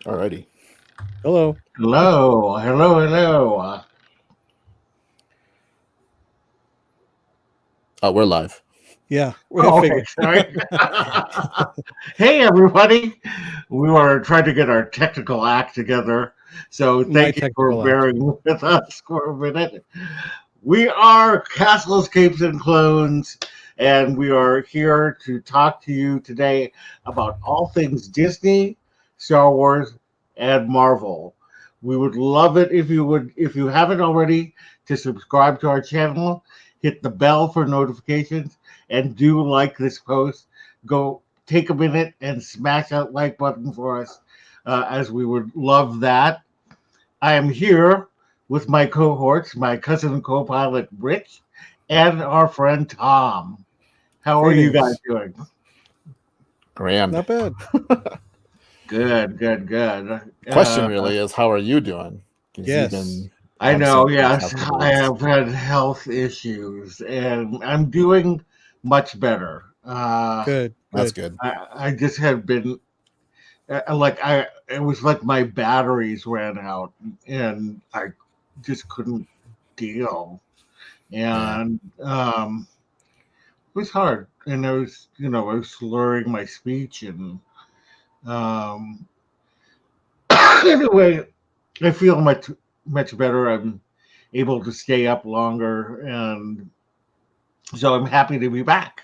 Alrighty. Hello. Hello. We're live. Yeah. Okay, sorry. Hey, everybody. We were trying to get our technical act together, so My thank you for technical act. bearing with us for a minute. We are Castles, Capes, and Clones, and we are here to talk to you today about all things Disney, Star Wars, and Marvel. We would love it if you haven't already, to subscribe to our channel, hit the bell for notifications, and do like this post. Go take a minute and smash that like button for us, as we would love that. I am here with my cohorts, my cousin and co-pilot Rich, and our friend Thom. How are you guys doing? Grand. Not bad. Good. Question really is, how are you doing? 'Cause Yes. you've been I know, absent these yes. past couple I weeks. have had health issues, and I'm doing much better. Good. That's good. I just had been it was like my batteries ran out, and I just couldn't deal, and it was hard, and I was slurring my speech, and um, anyway, I feel much better. I'm able to stay up longer, and so I'm happy to be back.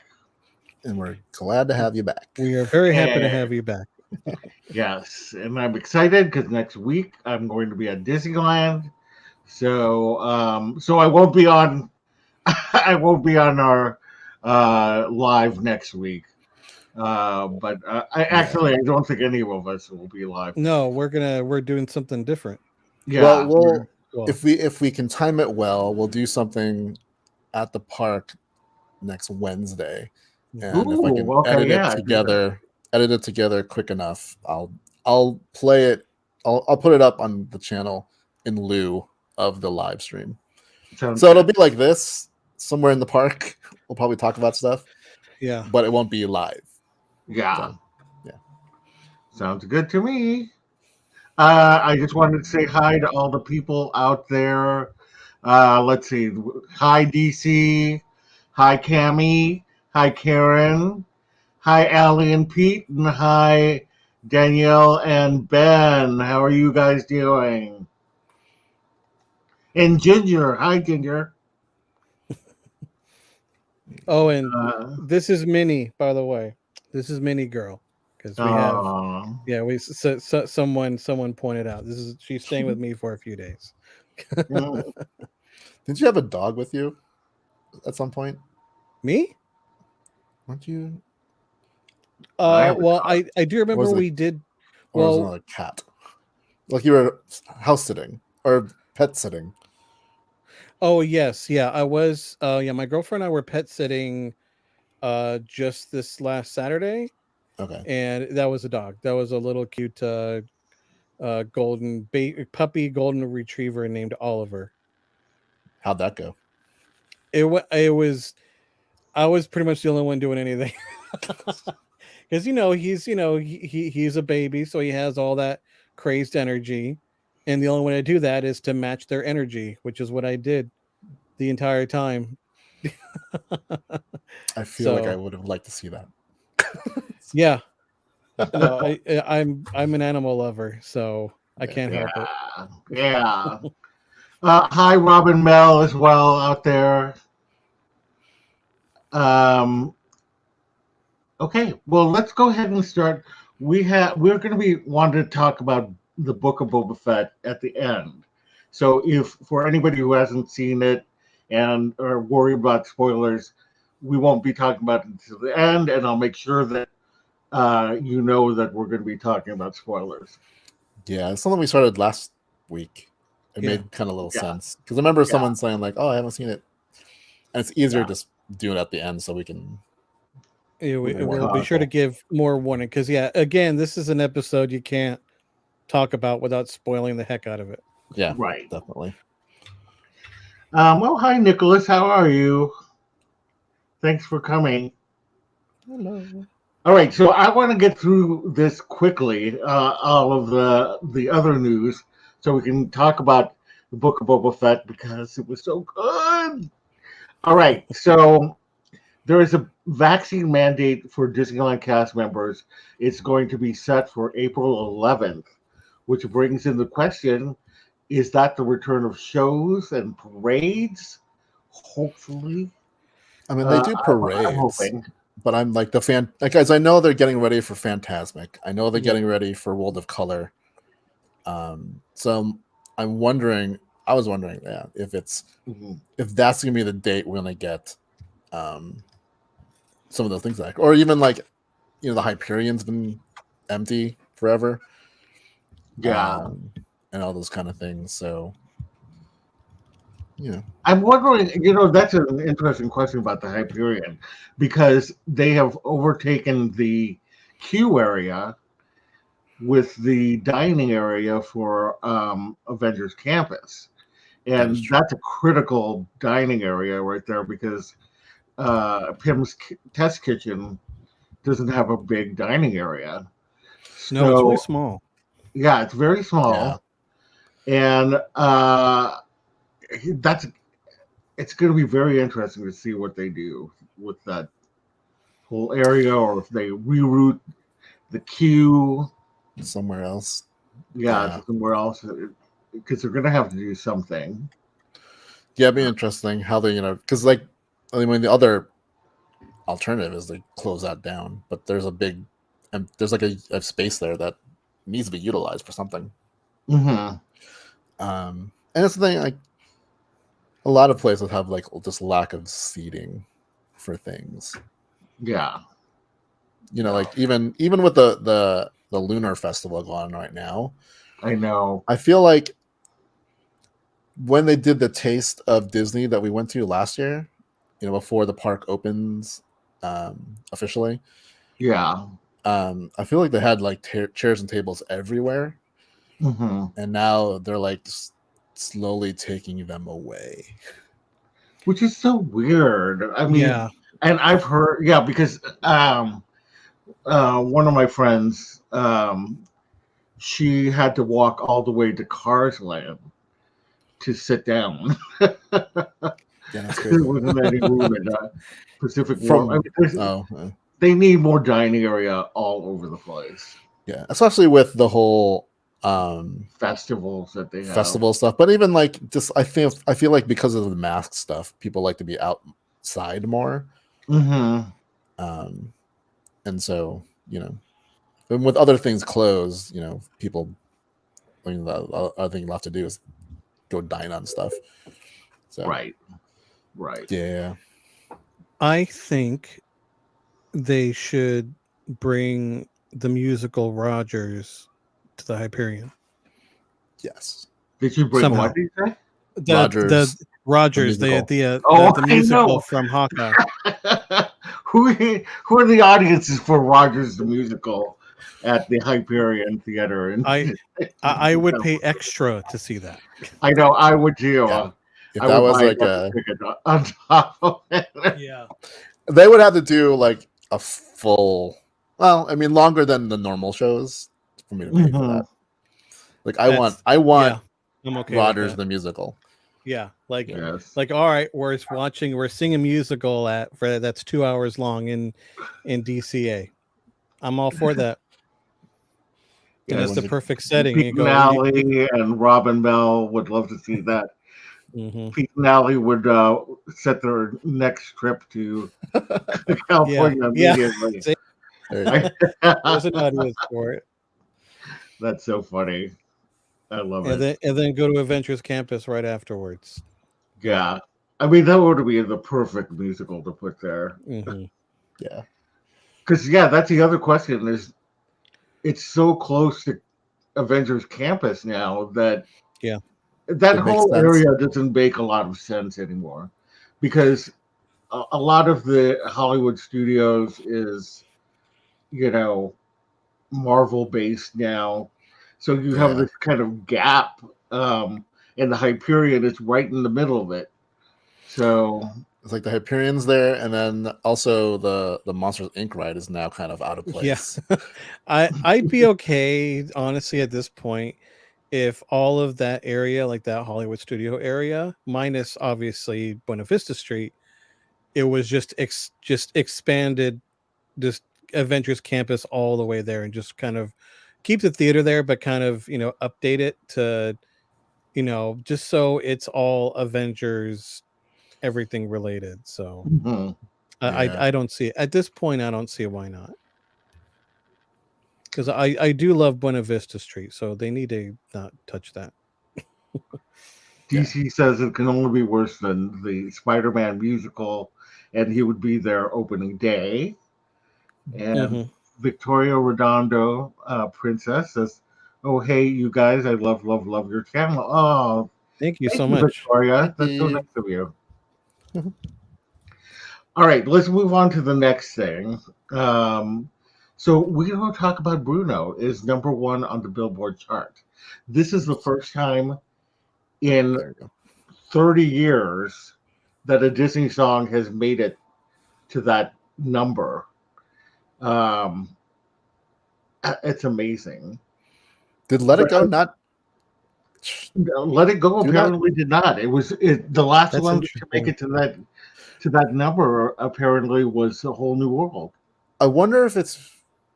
And we're glad to have you back. We are very happy to have you back. Yes, and I'm excited because next week I'm going to be at Disneyland. So I won't be on I won't be on our live next week. But I don't think any of us will be live. No, we're doing something different. Yeah. Well, Well, if we can time it well, we'll do something at the park next Wednesday. And if I can edit it together quick enough, I'll play it. I'll put it up on the channel in lieu of the live stream. So it'll be like this somewhere in the park. We'll probably talk about stuff. Yeah. But it won't be live. Yeah. So, yeah. Sounds good to me. I just wanted to say hi to all the people out there. Let's see. Hi, DC. Hi, Cammie. Hi, Karen. Hi, Allie and Pete. And hi, Danielle and Ben. How are you guys doing? And Ginger. Hi, Ginger. Oh, and this is Minnie, by the way. This is Minnie girl, because we have someone pointed out she's staying with me for a few days. Didn't you have a dog with you at some point? Me? Weren't you? I do remember we did. Or was it another cat? Like you were house sitting or pet sitting. Oh yes, yeah, I was. My girlfriend and I were pet sitting, just this last Saturday. Okay. And that was a dog. That was a little cute, golden golden retriever named Oliver. How'd that go? It was. I was pretty much the only one doing anything, because he's a baby, so he has all that crazed energy, and the only way to do that is to match their energy, which is what I did the entire time. I feel like I would have liked to see that. Yeah. No, I'm an animal lover, so I can't help it. Yeah. Hi, Robin Mel as well out there. Okay, well, let's go ahead and start. We're going to be wanting to talk about the Book of Boba Fett at the end. So, if for anybody who hasn't seen it and are worried about spoilers, we won't be talking about it until the end, and I'll make sure that you know that we're going to be talking about spoilers. Yeah, it's something we started last week. It made kind of little sense because I remember someone saying like, "Oh, I haven't seen it," and it's easier to just do it at the end so we can. We'll be sure to give more warning because again, this is an episode you can't talk about without spoiling the heck out of it. Yeah, right, definitely. Well, hi, Nicholas. How are you? Thanks for coming. Hello. All right, so I want to get through this quickly, all of the other news, so we can talk about the Book of Boba Fett because it was so good. All right, so there is a vaccine mandate for Disneyland cast members. It's going to be set for April 11th, which brings in the question: is that the return of shows and parades? Hopefully, I mean, they do I'm parades, hoping. but I'm like guys. I know they're getting ready for Fantasmic. I know they're getting ready for World of Color. So I'm wondering. I was wondering, if it's if that's gonna be the date we're gonna get some of those things back, or even like the Hyperion's been empty forever, Yeah. And all those kind of things. So I'm wondering, that's an interesting question about the Hyperion because they have overtaken the queue area with the dining area for Avengers Campus. And that's a critical dining area right there because Pym's Test Kitchen doesn't have a big dining area. No, it's really small. Yeah, it's very small. Yeah. And it's going to be very interesting to see what they do with that whole area, or if they reroute the queue somewhere else. Yeah, somewhere else, because they're going to have to do something. Yeah, it'd be interesting how they, because like, I mean, the other alternative is they close that down, but there's there's like a space there that needs to be utilized for something. Mm-hmm. And that's the thing, like, a lot of places have like just lack of seating for things. Yeah. Like even with the Lunar Festival going on right now. I know. I feel like when they did the Taste of Disney that we went to last year, before the park opens officially. Yeah. I feel like they had like chairs and tables everywhere. Mm-hmm. And now they're like slowly taking them away. Which is so weird. I mean, and I've heard, because one of my friends, she had to walk all the way to Cars Land to sit down. Yeah, that's crazy. There wasn't any room in Pacific World. They need more dining area all over the place. Yeah, especially with the whole festivals that they have. Festival stuff. But even like just I feel like because of the mask stuff, people like to be outside more. Mm-hmm. And so, and with other things closed, people, the other thing left to do is go dine on stuff. So right. Yeah. I think they should bring the musical Rogers to the Hyperion. Yes. Did you bring what did you say? Rogers, the musical from Hawkeye. Who are the audiences for Rogers the musical at the Hyperion Theater? And I would pay extra to see that. I know, I would too. Yeah. If that was like ticket on top of it. Yeah, they would have to do like a full. Well, I mean, longer than the normal shows for me to pay for that. Like I want I'm okay Rogers the musical. Yeah, like all right, we're singing a musical that's 2 hours long in DCA. I'm all for that. And it's the perfect setting. Pete and Allie and Robin Bell would love to see that. Mm-hmm. Pete and Allie would set their next trip to California immediately. There's an audience for it. That's so funny. I love it. And then go to Avengers Campus right afterwards. Yeah. I mean, that would be the perfect musical to put there. Mm-hmm. Yeah. Because, that's the other question is it's so close to Avengers Campus now that that whole area doesn't make a lot of sense anymore. Because a lot of the Hollywood studios is, Marvel-based now. So you have this kind of gap, and the Hyperion is right in the middle of it. So It's like the Hyperion's there, and then also the Monsters Inc. ride is now kind of out of place. Yeah. I'd be okay, honestly, at this point, if all of that area, like that Hollywood studio area, minus obviously Buena Vista Street, it was just expanded this Avengers campus all the way there, and just kind of keep the theater there, but kind of, update it to, just so it's all Avengers, everything related. So I don't see it at this point. I don't see why not, because I do love Buena Vista Street, so they need to not touch that. DC says it can only be worse than the Spider-Man musical, and he would be there opening day. And Victoria Redondo, Princess, says, "Oh, hey, you guys, I love your channel." Oh, thank you so much, Victoria. That's so nice of you. All right, let's move on to the next thing. So we're going to talk about Bruno is number 1 on the Billboard chart. This is the first time in 30 years that a Disney song has made it to that number. It's amazing. Did Let It Go not? Let It Go apparently did not. It was the last one to make it to that number. Apparently, was A Whole New World. I wonder if it's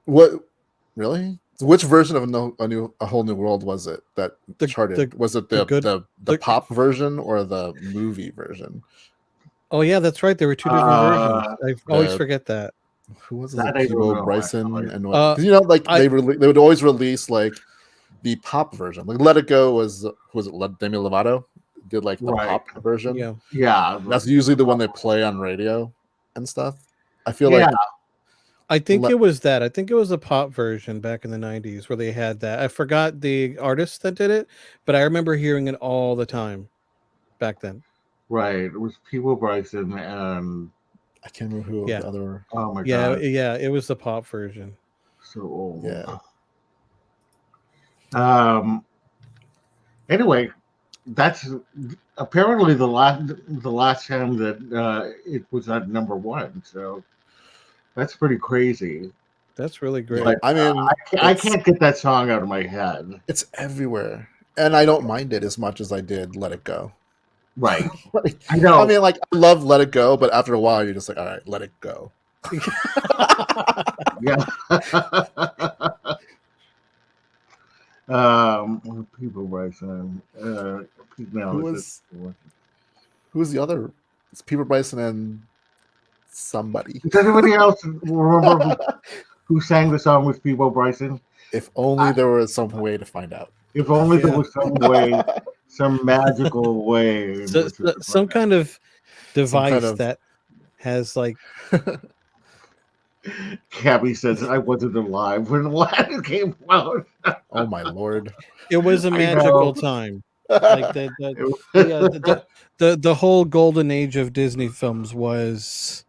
what really. Which version of A Whole New World was it that charted? Was it the pop version or the movie version? Oh yeah, that's right. There were 2 different versions. I always forget that. Who was it? Rebo Bryson and because they would always release like the pop version. Like Let It Go was it Demi Lovato did like the pop version? Yeah. That's usually the one they play on radio and stuff. I feel like. I think it was that. I think it was a pop version back in the 90s where they had that. I forgot the artist that did it, but I remember hearing it all the time back then. Right. It was Rebo Bryson and I can't remember who the other. Oh my god. Yeah, it was the pop version. So old. Yeah. Anyway, that's apparently the last time that it was at number 1. So that's pretty crazy. That's really great. But, I mean, I can't get that song out of my head. It's everywhere, and I don't mind it as much as I did Let It Go. Right. I know. I mean, like, I love Let It Go, but after a while, you're just like, all right, let it go. Yeah. People Bryson. Who's the other? It's Peter Bryson and somebody. Does anybody else remember who sang the song with Rebo Bryson? If only there was some way to find out. If only there was some way, some magical way. Some kind of device that has like. Cabby says, "I wasn't alive when Aladdin came out." Oh my lord! It was a magical time. Like the whole golden age of Disney films was.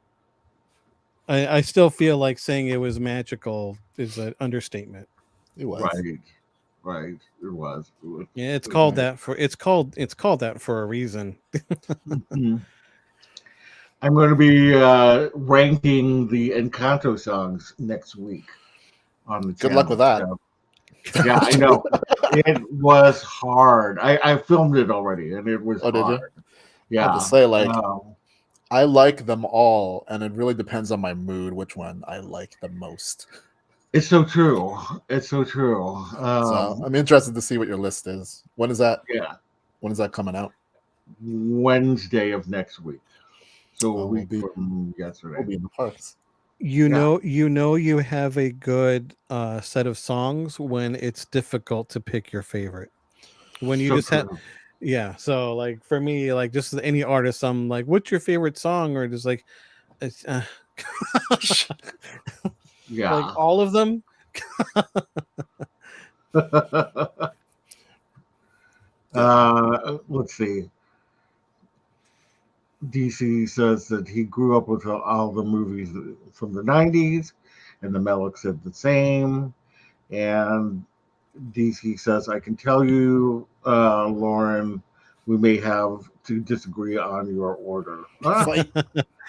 I still feel like saying it was magical is an understatement. It was right. It was. Yeah, it's called that for a reason. I'm going to be ranking the Encanto songs next week on the channel. Good luck with that. So, yeah, I know. It was hard. I filmed it already, and it was hard. Did you? Yeah. I have to say, like, I like them all, and it really depends on my mood which one I like the most. It's so true. So I'm interested to see what your list is. When is that? Yeah. When is that coming out? Wednesday of next week. So a week from yesterday. We'll be in the parks. You know you have a good set of songs when it's difficult to pick your favorite. When you just have so like for me, like just any artist, I'm like, what's your favorite song? Or just like it's like all of them. Let's see. DC says that he grew up with all the movies from the 90s, and the Melick said the same. And DC says, I can tell you, Loren, we may have to disagree on your order. Fight,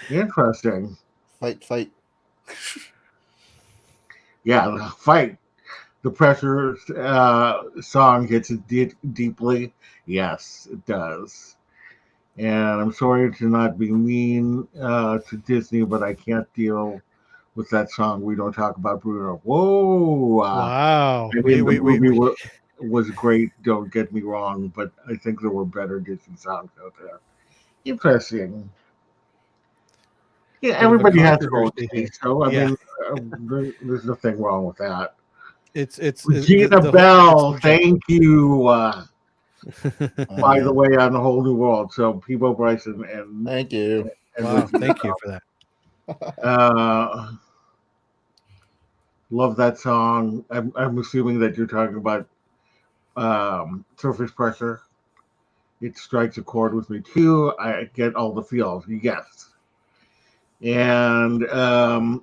Interesting. fight. Yeah, fight. The Pressure song hits it deeply. Yes, it does. And I'm sorry to not be mean to Disney, but I can't deal with that song. We don't talk about Bruno. Whoa! Wow. I mean, the movie was great. Don't get me wrong, but I think there were better Disney songs out there. Interesting. Yeah, everybody has their own taste, so I mean, there's nothing wrong with that. It's Regina Bell, thank you. By the way, on the whole new world. So Peebo Bryson and thank you. Wow, thank you for that. Love that song. I'm assuming that you're talking about Surface Pressure. It strikes a chord with me too. I get all the feels. Yes. And I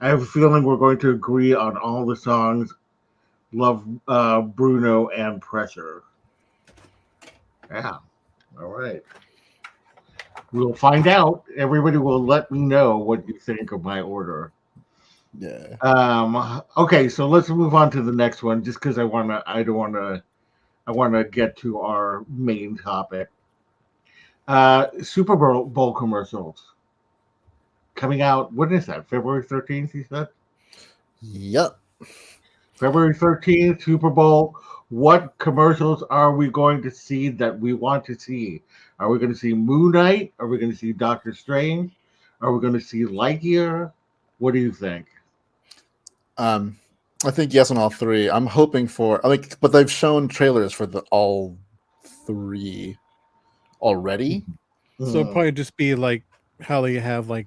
have a feeling we're going to agree on all the songs. Love Bruno and Pressure. Yeah. All right. We'll find out. Everybody will let me know what you think of my order. Yeah. Okay, so let's move on to the next one, just because I want to get to our main topic. Super Bowl commercials coming out. What is that? February 13th, you said? Yep. February 13th, Super Bowl. What commercials are we going to see that we want to see? Are we going to see Moon Knight? Are we going to see Doctor Strange? Are we going to see Lightyear? What do you think? I think yes on all three. I'm hoping for but they've shown trailers for all three already. So it'll probably just be like how they have like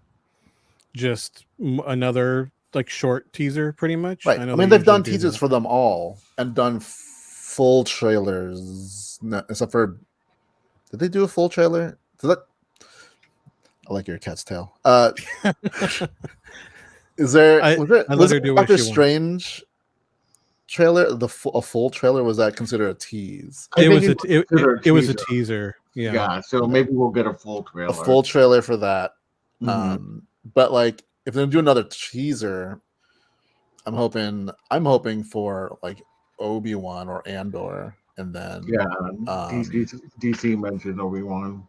just another like short teaser, pretty much. Right. I mean, they've done teasers for them all and done full trailers, except for. Did they do a full trailer? I like your cat's tail. Was there Doctor Strange trailer? A full trailer, was that considered a tease? It was a teaser. Yeah. So maybe we'll get a full trailer. A full trailer for that. Mm-hmm. But like, if they do another teaser, I'm hoping for like Obi-Wan or Andor, and then DC mentioned Obi-Wan.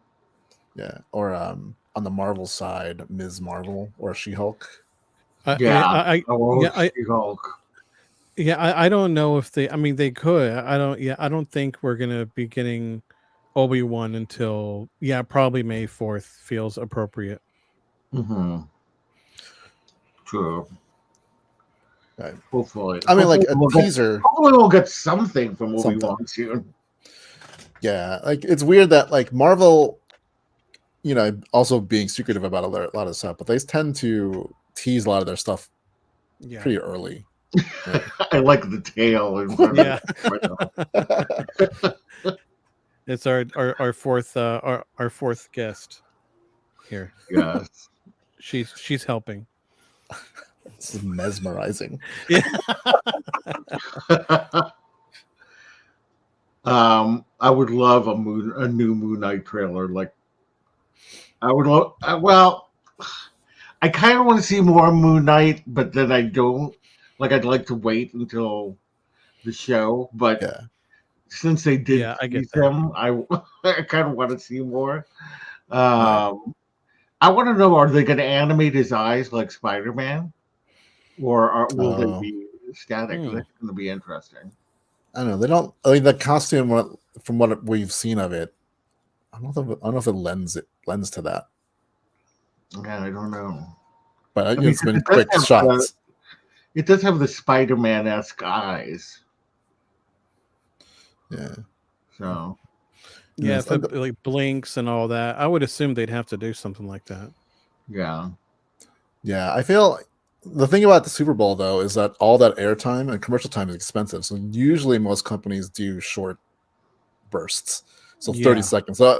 Yeah, or on the Marvel side, Ms. Marvel or She-Hulk. She-Hulk. Yeah, I don't know if they. I mean, they could. I don't think we're gonna be getting Obi-Wan until probably May 4th feels appropriate. Mm-hmm. True. Right. Hopefully. I mean, like a teaser. Hopefully, we'll get something from Obi-Wan soon. Yeah, like it's weird that like Marvel, also being secretive about a lot of stuff, but they tend to tease a lot of their stuff pretty early. Right? I like the tail in front of It's our fourth guest here. Yes. She's helping. This is mesmerizing. Yeah. I would love a new Moon Knight trailer. Like, I would love. I kind of want to see more Moon Knight, but then I don't. Like, I'd like to wait until the show, but since they did tease him, I kind of want to see more. I want to know: are they going to animate his eyes like Spider-Man, or will they be static? That's going to be interesting. I don't know. They don't. I mean, the costume, from what we've seen of it, I don't know if it lends to that. Yeah, I don't know. But it's been quick shots. It does have the Spider-Man-esque eyes. Yeah. So. Yeah, if it like blinks and all that, I would assume they'd have to do something like that. Yeah. Yeah, I feel the thing about the Super Bowl though is that all that airtime and commercial time is expensive. So usually most companies do short bursts, so 30 seconds. So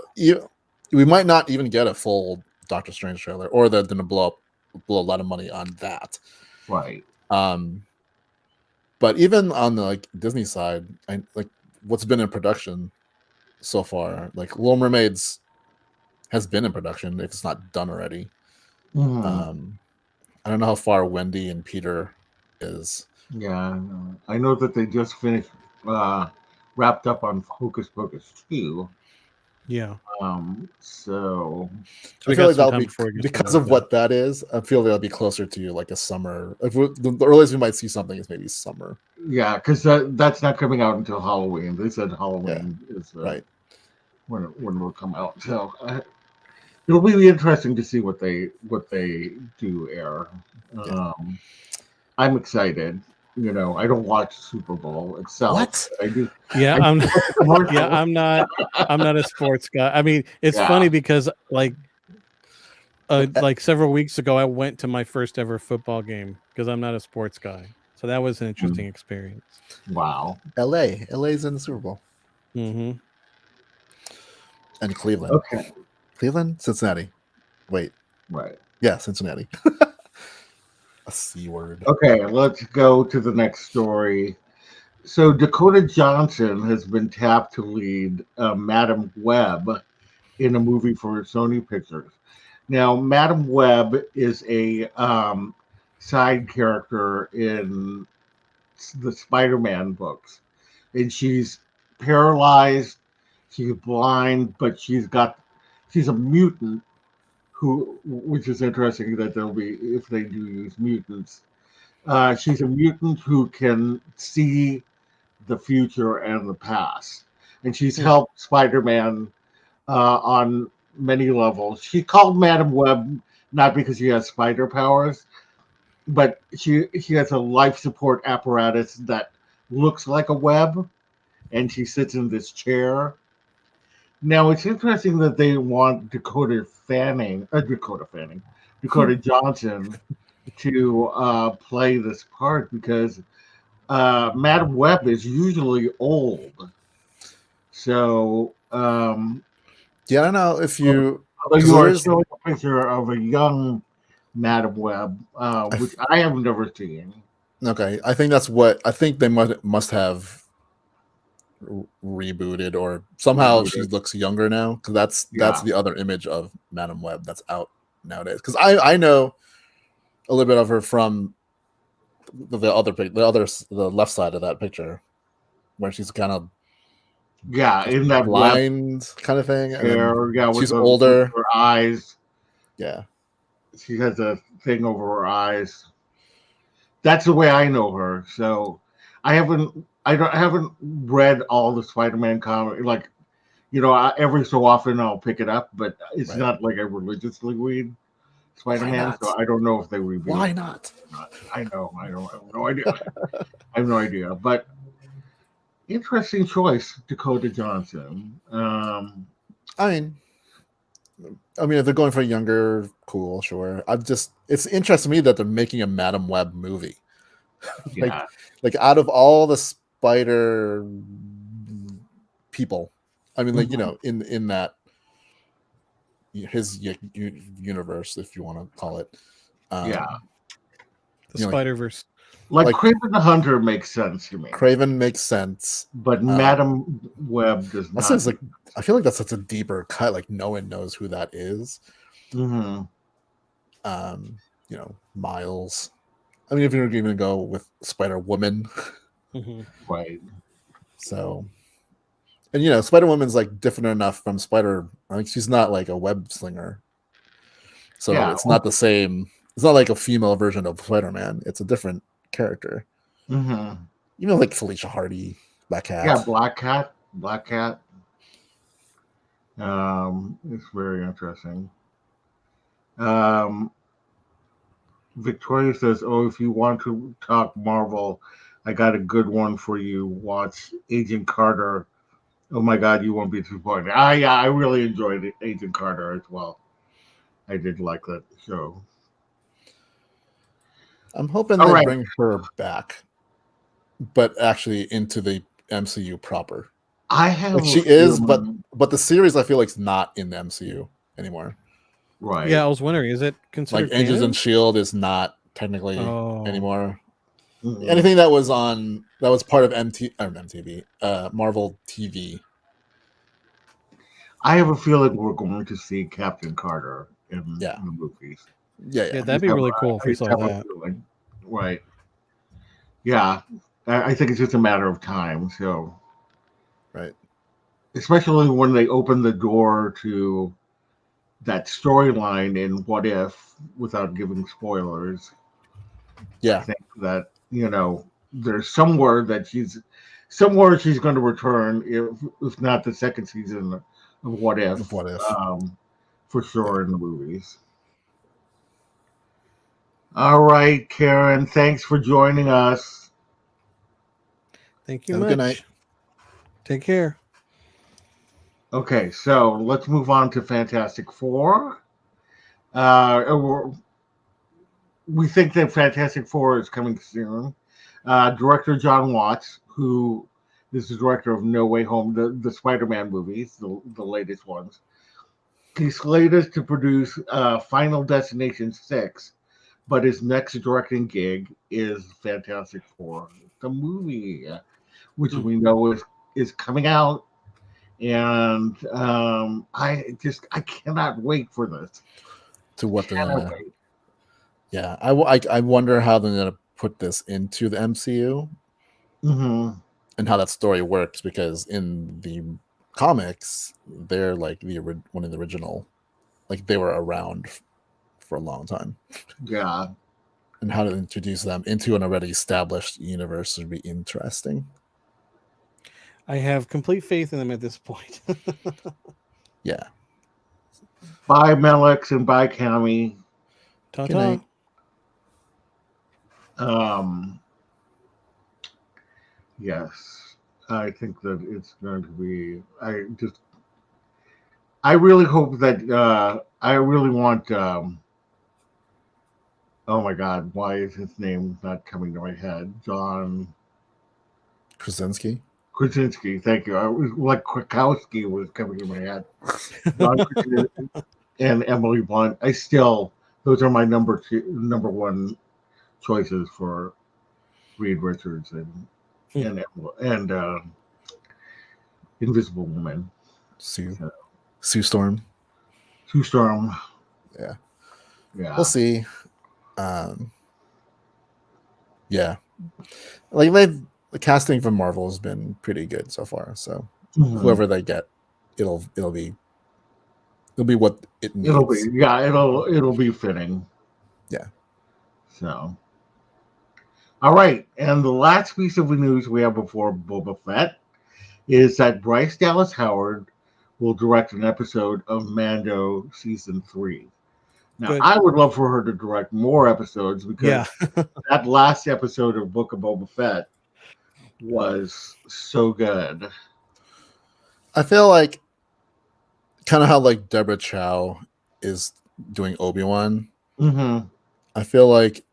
we might not even get a full Doctor Strange trailer, or they're going to blow a lot of money on that. Right. But even on the Disney side, what's been in production, so far. Like Little Mermaids has been in production if it's not done already. I don't know how far Wendy and Peter is. Yeah, I know that they just finished, wrapped up on Hocus Pocus 2. Yeah. So I feel like that'll be because of what that is. I feel that'll be closer to like a summer. The earliest we might see something is maybe summer. Yeah, because that's not coming out until Halloween. They said Halloween is right when it will come out. So it'll be interesting to see what they do air. I'm excited. You know, I don't watch Super Bowl itself. What? I do. Yeah, I'm not a sports guy. I mean, it's funny because like several weeks ago, I went to my first ever football game because I'm not a sports guy. So that was an interesting experience. Wow. LA's in the Super Bowl. Mm-hmm. And Cleveland. Okay. Cleveland, Cincinnati. Wait. Right. Yeah, Cincinnati. A C word. Okay, let's go to the next story. So Dakota Johnson has been tapped to lead Madam Webb in a movie for Sony Pictures. Now, Madam Webb is a side character in the Spider-Man books, and she's paralyzed, she's blind, but she's a mutant. Which is interesting that there'll be, if they do use mutants. She's a mutant who can see the future and the past, and she's helped Spider-Man on many levels. She's called Madam Web not because she has spider powers, but she has a life support apparatus that looks like a web, and she sits in this chair. Now it's interesting that they want Dakota Johnson to play this part because Madam Web is usually old. So I don't know if you. You are showing a picture of a young Madam Web, which I have never seen. Okay, I think that's what I think they must have rebooted or somehow she looks younger now because that's the other image of Madam Web that's out nowadays. Because I know a little bit of her from the left side of that picture where she's kind of in that blind kind of thing. Hair, she's older. Her eyes. Yeah, she has a thing over her eyes. That's the way I know her. So I haven't read all the Spider-Man comics. Like, every so often I'll pick it up, but it's not like I religiously read Spider-Man. So I don't know if they reboot. Why not? I know. I have no idea. I have no idea. But interesting choice, Dakota Johnson. I mean, if they're going for younger, cool, sure. It's interesting to me that they're making a Madam Web movie. like out of all the spider people, in that his universe, if you want to call it, the Spider-Verse. Like Kraven the Hunter makes sense to me. Kraven makes sense, but Madam Web does not. That sounds I feel like that's such a deeper cut. Like no one knows who that is. Mm-hmm. Miles. If you're going to go with Spider Woman, right? So, and Spider Woman's like different enough from Spider. She's not like a web slinger, so it's not the same. It's not like a female version of Spider-Man. It's a different character. Mm-hmm. Like Felicia Hardy, Black Cat. Yeah, Black Cat. It's very interesting. Victoria says, "Oh, if you want to talk Marvel, I got a good one for you. Watch Agent Carter. Oh my God, you won't be disappointed." I really enjoyed Agent Carter as well. I did like that show. I'm hoping they bring her back, but actually into the MCU proper. She is, but the series I feel like is not in the MCU anymore. Right. Yeah, I was wondering, is it considered like Agents and S.H.I.E.L.D. is not technically anymore. Mm-hmm. Anything that was part of MTV, Marvel TV I have a feeling we're going to see Captain Carter in the movies. Yeah, that'd be really cool if we saw that. Right. Yeah. I think it's just a matter of time. So, right. Especially when they open the door to that storyline in What If, without giving spoilers. Yeah. I think that, there's somewhere she's going to return, if not the second season of What If. For sure in the movies. All right, Karen, thanks for joining us. Thank you much. Good night. Take care. Okay, so let's move on to Fantastic Four. We think that Fantastic Four is coming soon. Director John Watts, who is the director of No Way Home, the Spider-Man movies, the latest ones. He's slated to produce Final Destination 6, but his next directing gig is Fantastic Four, the movie, which we know is coming out, and I cannot wait for this. To what they're gonna, yeah, I wonder how they're gonna put this into the MCU, and how that story works, because in the comics they're like one of the original, like they were around for a long time. Yeah. And how to introduce them into an already established universe would be interesting. I have complete faith in them at this point. Yeah. Bye, Melix, and bye, Cammy. Ta-ta. Yes, I think that it's going to be. I really hope that. I really want. Oh my God! Why is his name not coming to my head? John Krasinski. Thank you. I was like Krakowski was coming to my head. John Krasinski and Emily Blunt. Those are my number one choices for Reed Richards and Invisible Woman. Sue Storm. Sue Storm. Yeah. We'll see. Yeah. Like the casting from Marvel has been pretty good so far. So whoever they get, it'll be what it needs. It'll be fitting. Yeah. So. All right, and the last piece of news we have before Boba Fett is that Bryce Dallas Howard will direct an episode of Mando season 3. Now, good. I would love for her to direct more episodes, because that last episode of Book of Boba Fett was so good. I feel like kind of how like Deborah Chow is doing Obi-Wan. I feel like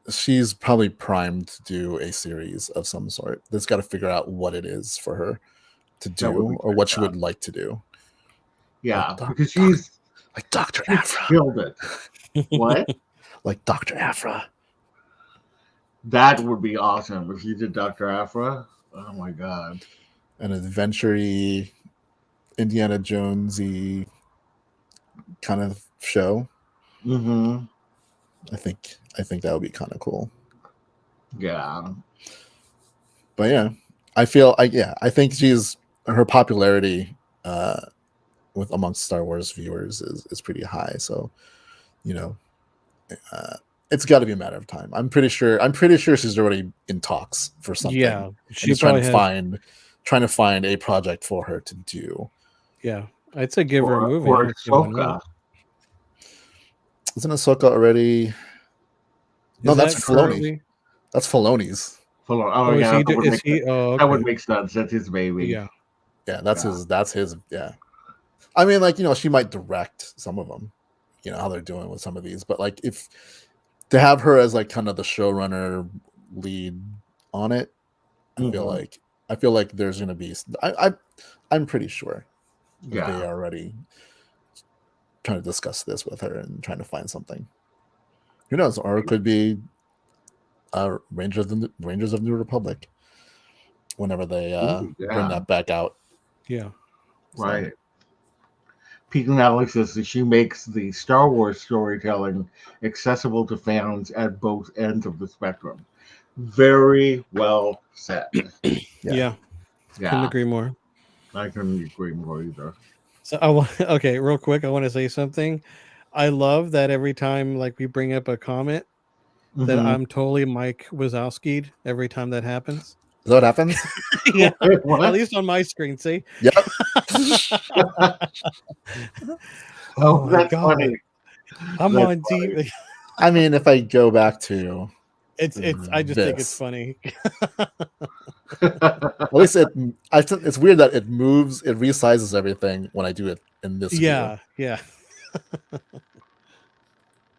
she's probably primed to do a series of some sort. That's got to figure out what it is for her to do, or what she would like to do. Yeah, like because she's like Dr. Aphra. Killed it. What? Like Dr. Aphra. That would be awesome if you did Dr. Aphra. Oh my God. An adventure-y, Indiana Jonesy kind of show. I think that would be kind of cool. Yeah. But yeah, I think her popularity with amongst Star Wars viewers is pretty high. So, it's got to be a matter of time. I'm pretty sure she's already in talks for something. Yeah, she's trying to find a project for her to do. Yeah, I'd say give her a movie. Or Ahsoka. Isn't Ahsoka already? No, that's Filoni. That's Filoni's. Oh yeah, that would make sense. That's his baby. Yeah, that's his. That's his. Yeah, I mean, like, she might direct some of them. How they're doing with some of these, but like if to have her as like kind of the showrunner lead on it, I feel like there's gonna be. I'm pretty sure they are already trying to discuss this with her and trying to find something. Who knows? Or it could be Rangers of the New Republic whenever they bring that back out. Yeah. Right. Pete and Alex says that she makes the Star Wars storytelling accessible to fans at both ends of the spectrum. Very well said. Yeah. Couldn't agree more. I couldn't agree more either. So okay, real quick, I want to say something. I love that every time like we bring up a comment that I'm totally Mike Wazowski'd every time that happens. Is that what happens? Yeah, at least on my screen. See? Yep. Oh, that's funny. I'm that's on TV. I mean, if I go back to it's I just think it's funny. At least it's weird that it moves, it resizes everything when I do it in this view. Yeah.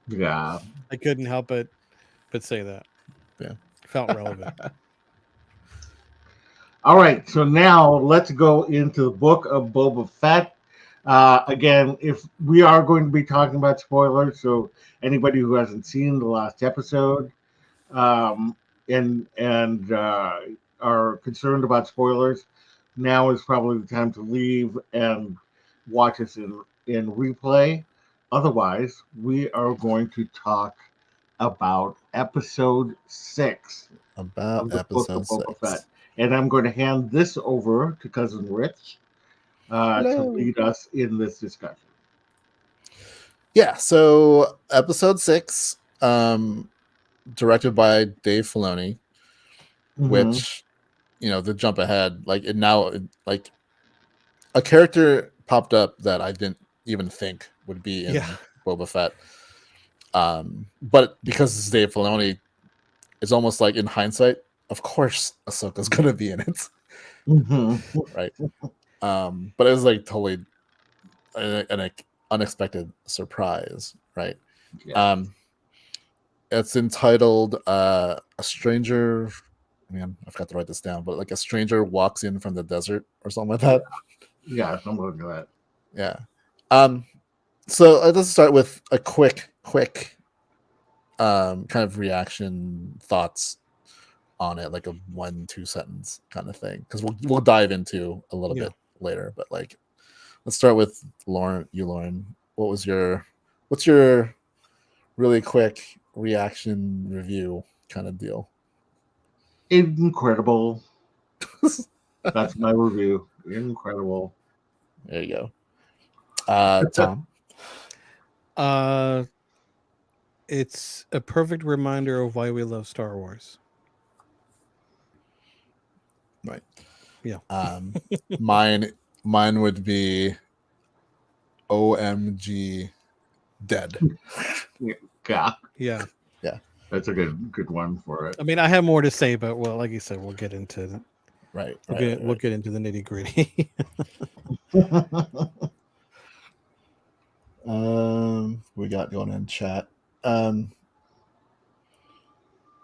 Yeah. I couldn't help but say that. Yeah. Felt relevant. All right, so now let's go into the book of Boba Fett. Again, if we are going to be talking about spoilers, so anybody who hasn't seen the last episode and are concerned about spoilers, now is probably the time to leave and watch us in replay. Otherwise, we are going to talk about episode 6 about of the episode book of Boba 6. Fett. And I'm going to hand this over to Cousin Rich to lead us in this discussion. Yeah, so episode 6, directed by Dave Filoni, which, the jump ahead, like a character popped up that I didn't even think would be in Boba Fett. But because it's Dave Filoni, it's almost like in hindsight, of course Ahsoka's gonna be in it. Right. But it was like totally an unexpected surprise, right? It's entitled A Stranger, man, I forgot to write this down, but like a stranger walks in from the desert or something like that. Yeah, something like that. Yeah. So let's start with a quick kind of reaction thoughts on it, like a 1-2 sentence kind of thing, because we'll dive into a little bit later. But like, let's start with Loren. What's your really quick reaction review kind of deal? Incredible. That's my review. Incredible. There you go. Tom. It's a perfect reminder of why we love Star Wars. Right. Yeah. Mine would be OMG dead. Yeah. That's a good one for it. I mean, I have more to say, but well, like you said, we'll get into it. Right. We'll get into the nitty-gritty. We got going in chat. Yeah,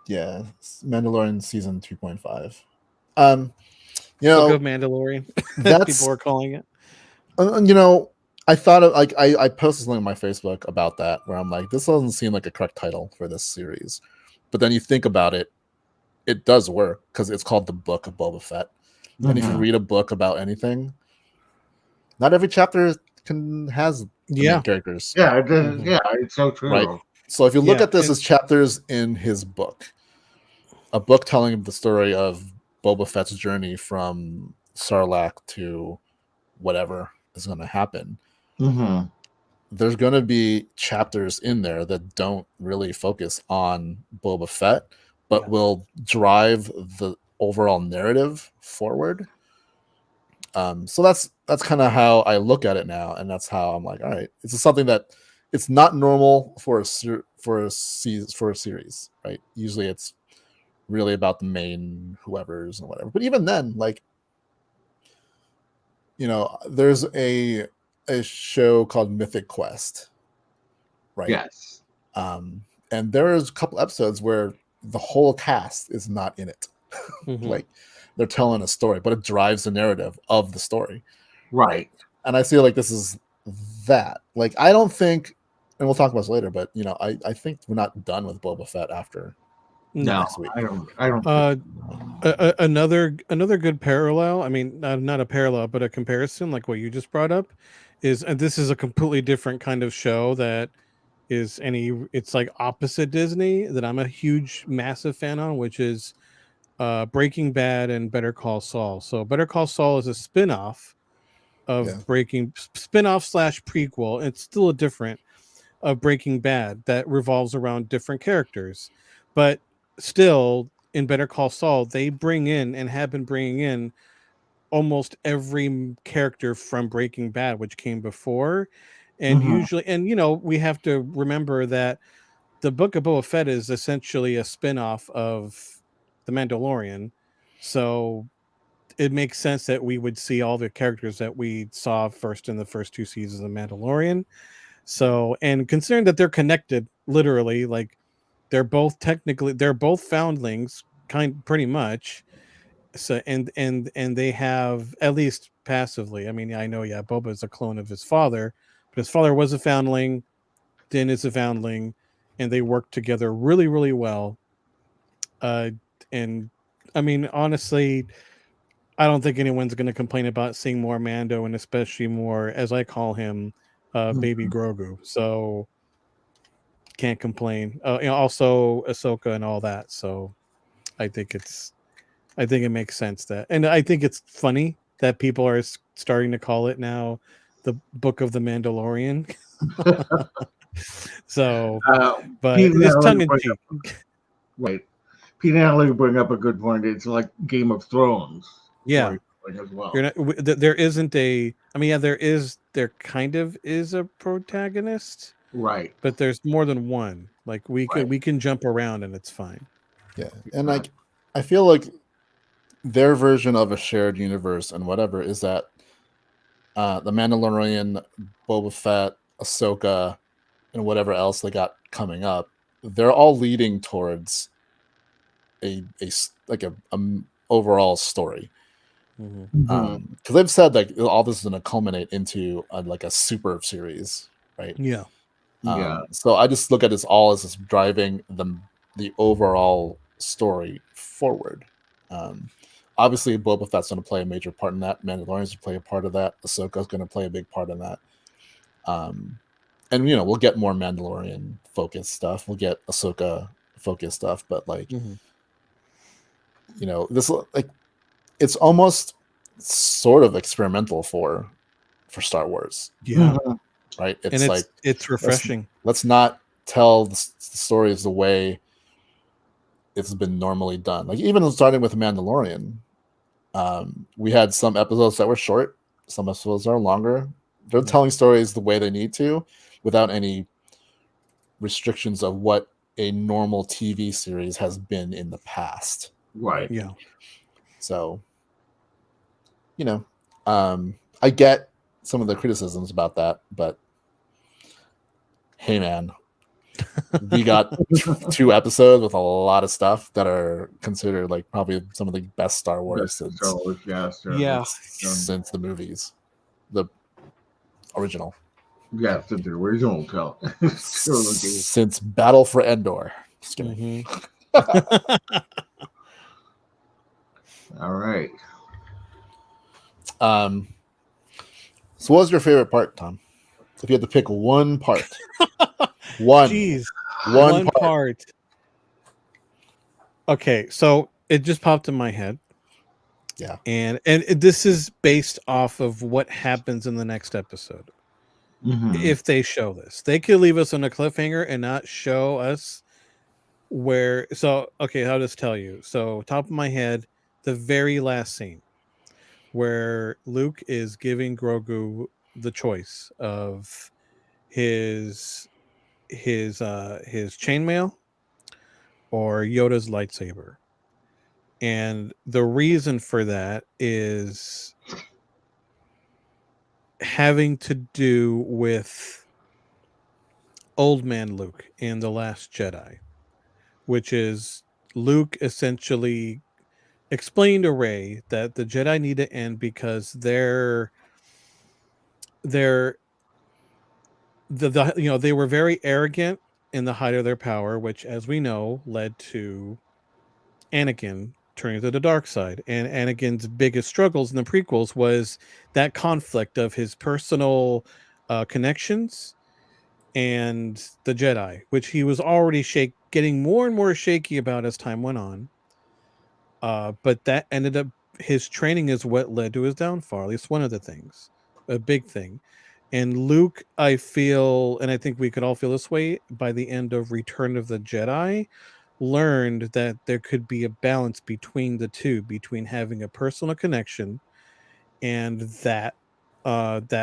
Mandalorian season 2.5. Book of Mandalorian. That's people are calling it. I thought of like I posted something on my Facebook about that where I'm like, this doesn't seem like a correct title for this series, but then you think about it, it does work because it's called the Book of Boba Fett. And if you read a book about anything, not every chapter has main characters. Yeah, it's so true. Right. So if you look at this as chapters in his book, a book telling the story of Boba Fett's journey from Sarlacc to whatever is going to happen. There's going to be chapters in there that don't really focus on Boba Fett, but will drive the overall narrative forward. So that's kind of how I look at it now, and that's how I'm like, all right, it's something that it's not normal for a series, right? Usually it's really about the main whoever's and whatever. But even then, like, there's a show called Mythic Quest, right? Yes. And there's a couple episodes where the whole cast is not in it. Like, they're telling a story, but it drives the narrative of the story. Right. And I feel like this is that. Like, I don't think, and we'll talk about this later, but I think we're not done with Boba Fett after next week. I don't Another good parallel. I mean, not a parallel, but a comparison, like what you just brought up, is and this is a completely different kind of show that is it's like opposite Disney that I'm a huge, massive fan on, which is Breaking Bad and Better Call Saul. So Better Call Saul is a spin-off of spin-off slash prequel. It's still a different of Breaking Bad that revolves around different characters, but still in Better Call Saul, they bring in and have been bringing in almost every character from Breaking Bad, which came before. And usually, and we have to remember that the Book of Boba Fett is essentially a spin-off of The Mandalorian. So it makes sense that we would see all the characters that we saw first in the first two seasons of Mandalorian. So, and considering that they're connected, literally, like they're both foundlings, pretty much. So, and they have, at least passively. I mean, I know, yeah, Boba is a clone of his father, but his father was a foundling. Din is a foundling, and they work together really, really well. And I mean, honestly, I don't think anyone's going to complain about seeing more Mando, and especially more, as I call him, Baby Grogu. So can't complain. Also Ahsoka and all that. So I think it makes sense that, and I think it's funny that people are starting to call it now the Book of the Mandalorian. So, but it's tongue in cheek. Right. Pete and Allie bring up a good point. It's like Game of Thrones. Yeah. As well. There isn't a. I mean, yeah, there kind of is a protagonist, right? But there's more than one. Like we can jump around and it's fine. Yeah, and like I feel like their version of a shared universe and whatever is that the Mandalorian, Boba Fett, Ahsoka, and whatever else they got coming up, they're all leading towards a overall story. Because they've said like all this is going to culminate into like a super series, right? Yeah. So I just look at this all as just driving the overall story forward. Obviously, Boba Fett's going to play a major part in that. Mandalorian's going to play a part of that. Ahsoka's going to play a big part in that. And we'll get more Mandalorian focused stuff. We'll get Ahsoka focused stuff, but like, this like it's almost sort of experimental for Star Wars. Yeah. Right. It's refreshing. Let's not tell the stories the way it's been normally done. Like even starting with Mandalorian, we had some episodes that were short, some episodes are longer. They're telling stories the way they need to, without any restrictions of what a normal TV series has been in the past. Right. Yeah. So, I get some of the criticisms about that, but hey, man, we got 2 episodes with a lot of stuff that are considered like probably some of the best Star Wars since the movies, the original. Yeah, since the original tell. Since Battle for Endor. Just kidding. All right. So what was your favorite part, Tom? If you had to pick one part. One part. Okay, so it just popped in my head. Yeah. And this is based off of what happens in the next episode. If they show this, they could leave us on a cliffhanger and not show us where. So, okay, I'll just tell you. So, top of my head, the very last scene where Luke is giving Grogu the choice of his chainmail or Yoda's lightsaber. And the reason for that is having to do with old man Luke in The Last Jedi, which is Luke essentially explained to Rey that the Jedi need to end because they were very arrogant in the height of their power, which, as we know, led to Anakin turning to the dark side. And Anakin's biggest struggles in the prequels was that conflict of his personal connections and the Jedi, which he was already getting more and more shaky about as time went on. But that ended up, his training is what led to his downfall, at least one of the things, a big thing. And Luke, I feel, and I think we could all feel this way, by the end of Return of the Jedi, learned that there could be a balance between the two, between having a personal connection and that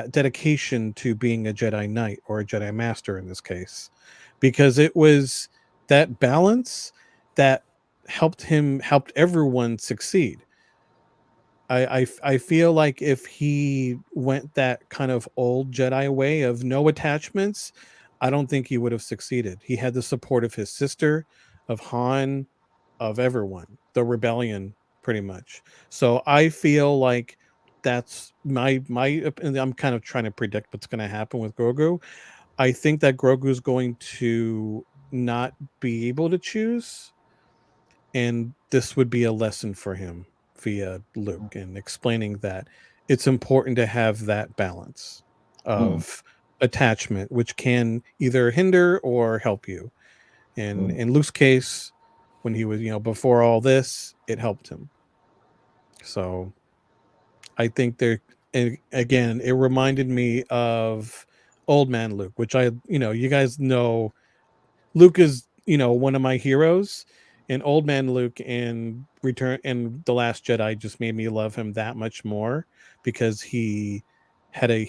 dedication to being a Jedi Knight or a Jedi Master in this case, because it was that balance that helped everyone succeed. I feel like if he went that kind of old Jedi way of no attachments, I don't think he would have succeeded. He had the support of his sister, of Han, of everyone, the rebellion, pretty much. So I feel like that's my and I'm kind of trying to predict what's going to happen with Grogu. I think that Grogu is going to not be able to choose, and this would be a lesson for him via Luke, and explaining that it's important to have that balance of attachment, which can either hinder or help you. And in Luke's case, when he was, before all this, it helped him. So I think and again, it reminded me of Old Man Luke, which you guys know, Luke is, one of my heroes, and Old Man Luke in Return and The Last Jedi just made me love him that much more, because he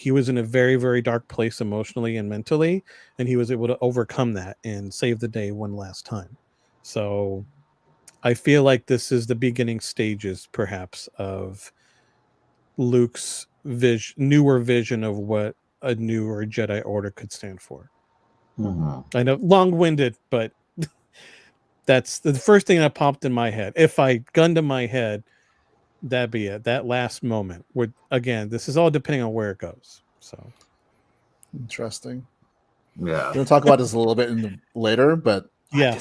was in a very, very dark place emotionally and mentally, and he was able to overcome that and save the day one last time. So I feel like this is the beginning stages, perhaps, of Luke's newer vision of what a newer Jedi Order could stand for. I know, long-winded, but that's the first thing that popped in my head. If I gunned to my head, that'd be it. That last moment. Again, this is all depending on where it goes. So interesting. Yeah, we're gonna talk about this a little bit later, but yeah,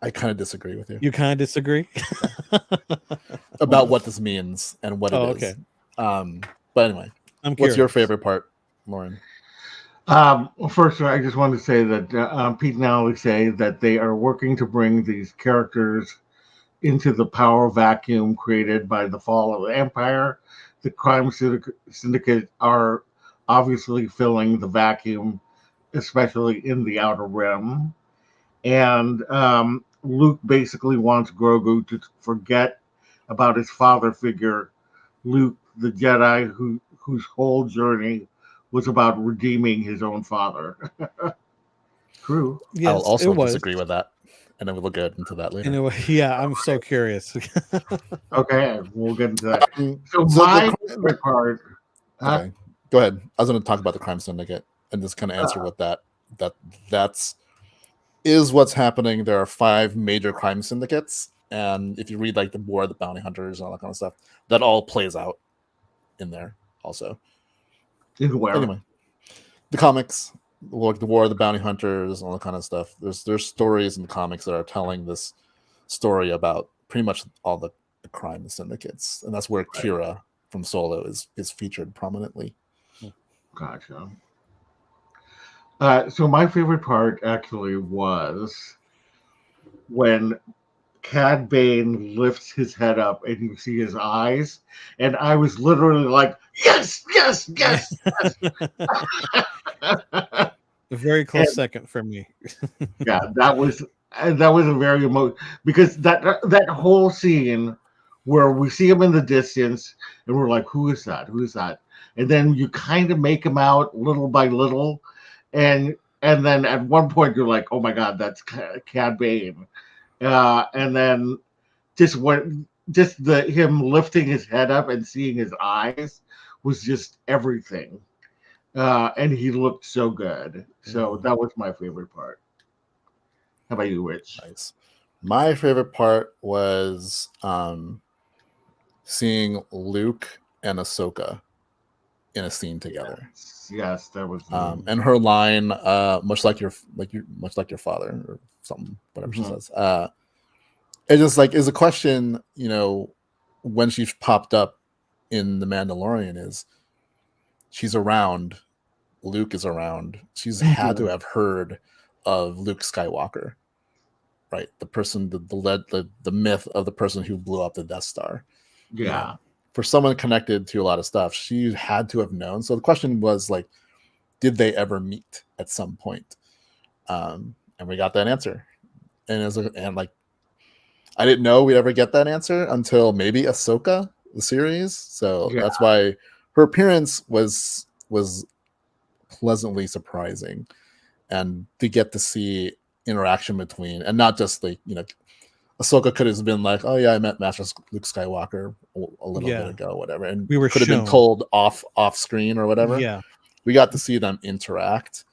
I kind of disagree with you. You kind of disagree about what this means and what it is. Okay. But anyway, what's your favorite part, Loren? First, I just want to say that Pete and Alex say that they are working to bring these characters into the power vacuum created by the fall of the Empire. The crime syndicate are obviously filling the vacuum, especially in the Outer Rim. And Luke basically wants Grogu to forget about his father figure, Luke, the Jedi, whose whole journey was about redeeming his own father. True. Yes, I'll also disagree with that, and then we'll get into that later. Anyway, yeah, I'm so curious. Okay, we'll get into that. So my favorite part. Okay, go ahead. I was going to talk about the crime syndicate and just kind of answer what that's what's happening. There are 5 major crime syndicates, and if you read like the War of the Bounty Hunters and all that kind of stuff, that all plays out in there also. Anyway, the comics, like the War of the Bounty Hunters, all that kind of stuff. There's stories in the comics that are telling this story about pretty much all the crime syndicates, and that's where Kira from Solo is featured prominently. Gotcha. So my favorite part actually was when Cad Bane lifts his head up and you see his eyes, and I was literally like, yes, yes, yes, yes. A very close second for me. Yeah, that was a very emotional, because that whole scene where we see him in the distance and we're like, who is that? Who is that? And then you kind of make him out little by little, and then at one point you're like, oh my God, that's Cad Bane. And then him lifting his head up and seeing his eyes was just everything. And he looked so good. So that was my favorite part. How about you, Rich? Nice. My favorite part was seeing Luke and Ahsoka in a scene together. Yes, that was. And her line, much like your father, or something, whatever she says. it just like is a question, when she's popped up in The Mandalorian is she's around, Luke is around. She's had to have heard of Luke Skywalker, right? The person, the myth of the person who blew up the Death Star. Yeah. For someone connected to a lot of stuff, she had to have known. So the question was like, did they ever meet at some point? And we got that answer. And like, I didn't know we'd ever get that answer until maybe Ahsoka, the series. So that's why her appearance was pleasantly surprising, and to get to see interaction between, and not just like, Ahsoka could have been like, oh yeah, I met Master Luke Skywalker a little bit ago, whatever, and we could have been told off screen or whatever. Yeah, we got to see them interact.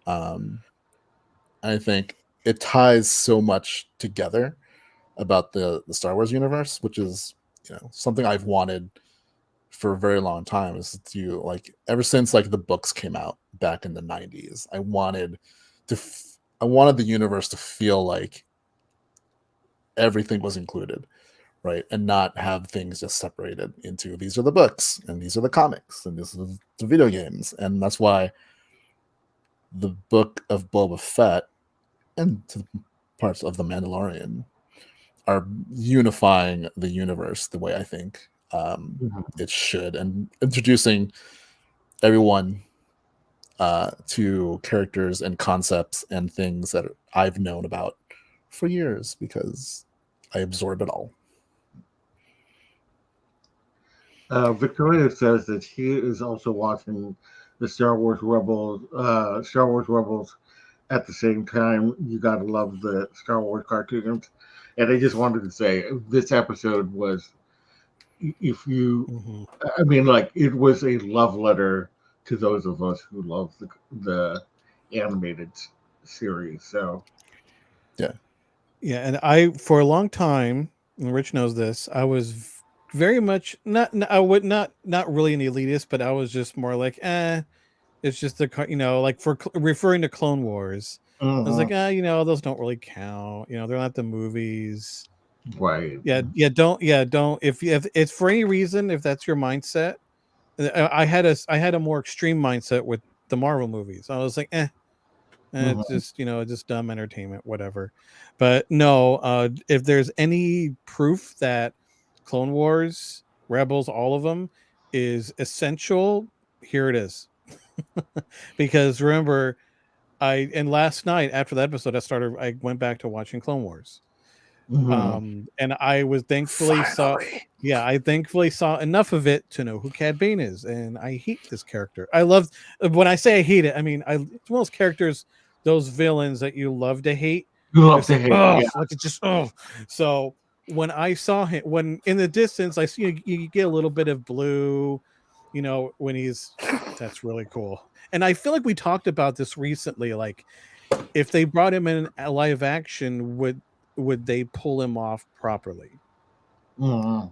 I think it ties so much together about the Star Wars universe, which is something I've wanted for a very long time, is to like ever since like the books came out back in the 90s. I wanted the universe to feel like everything was included, right? And not have things just separated into these are the books and these are the comics and this is the video games. And that's why the book of Boba Fett and parts of the Mandalorian are unifying the universe the way I think it should, and introducing everyone to characters and concepts and things that I've known about for years because I absorb it all. Victoria says that she is also watching the Star Wars Rebels at the same time. You gotta love the Star Wars cartoons. And I just wanted to say this episode was, if you, I mean, like, it was a love letter to those of us who love the animated series. So, yeah, and I, for a long time, and Rich knows this, I was very much not really an elitist, but I was just more like, it's just the like for referring to Clone Wars. I was like, those don't really count. They're not the movies. Right. Yeah. Don't. If it's for any reason, if that's your mindset, I had a more extreme mindset with the Marvel movies. I was like, it's just just dumb entertainment, whatever. But no, if there's any proof that Clone Wars, Rebels, all of them is essential, here it is. Because remember, last night after the episode, I went back to watching Clone Wars. And I was thankfully saw enough of it to know who Cad Bane is, and I hate this character. I love, when I say I hate it, I mean it's one of those characters, those villains that you love to hate. You love to hate, like it just So when I saw him, when in the distance I see you get a little bit of blue, when that's really cool. And I feel like we talked about this recently, like if they brought him in a live action, would they pull him off properly?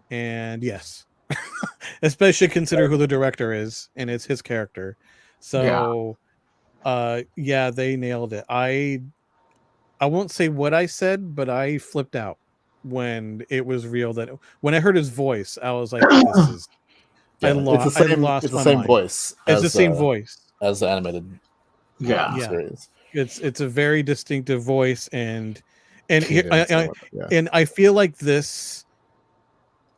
And yes, especially consider who the director is, and it's his character. So they nailed it. I won't say what I said, but I flipped out when it was real, that when I heard his voice, I was like, this is it's the same voice. It's the same voice as the animated series. It's a very distinctive voice, and I feel like this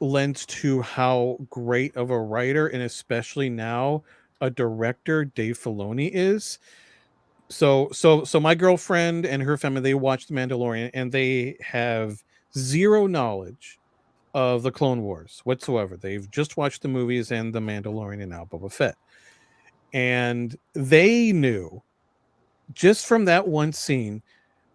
lends to how great of a writer, and especially now a director, Dave Filoni is. So my girlfriend and her family, they watch The Mandalorian, and they have zero knowledge of the Clone Wars whatsoever. They've just watched the movies and The Mandalorian and now Boba Fett. And they knew just from that one scene,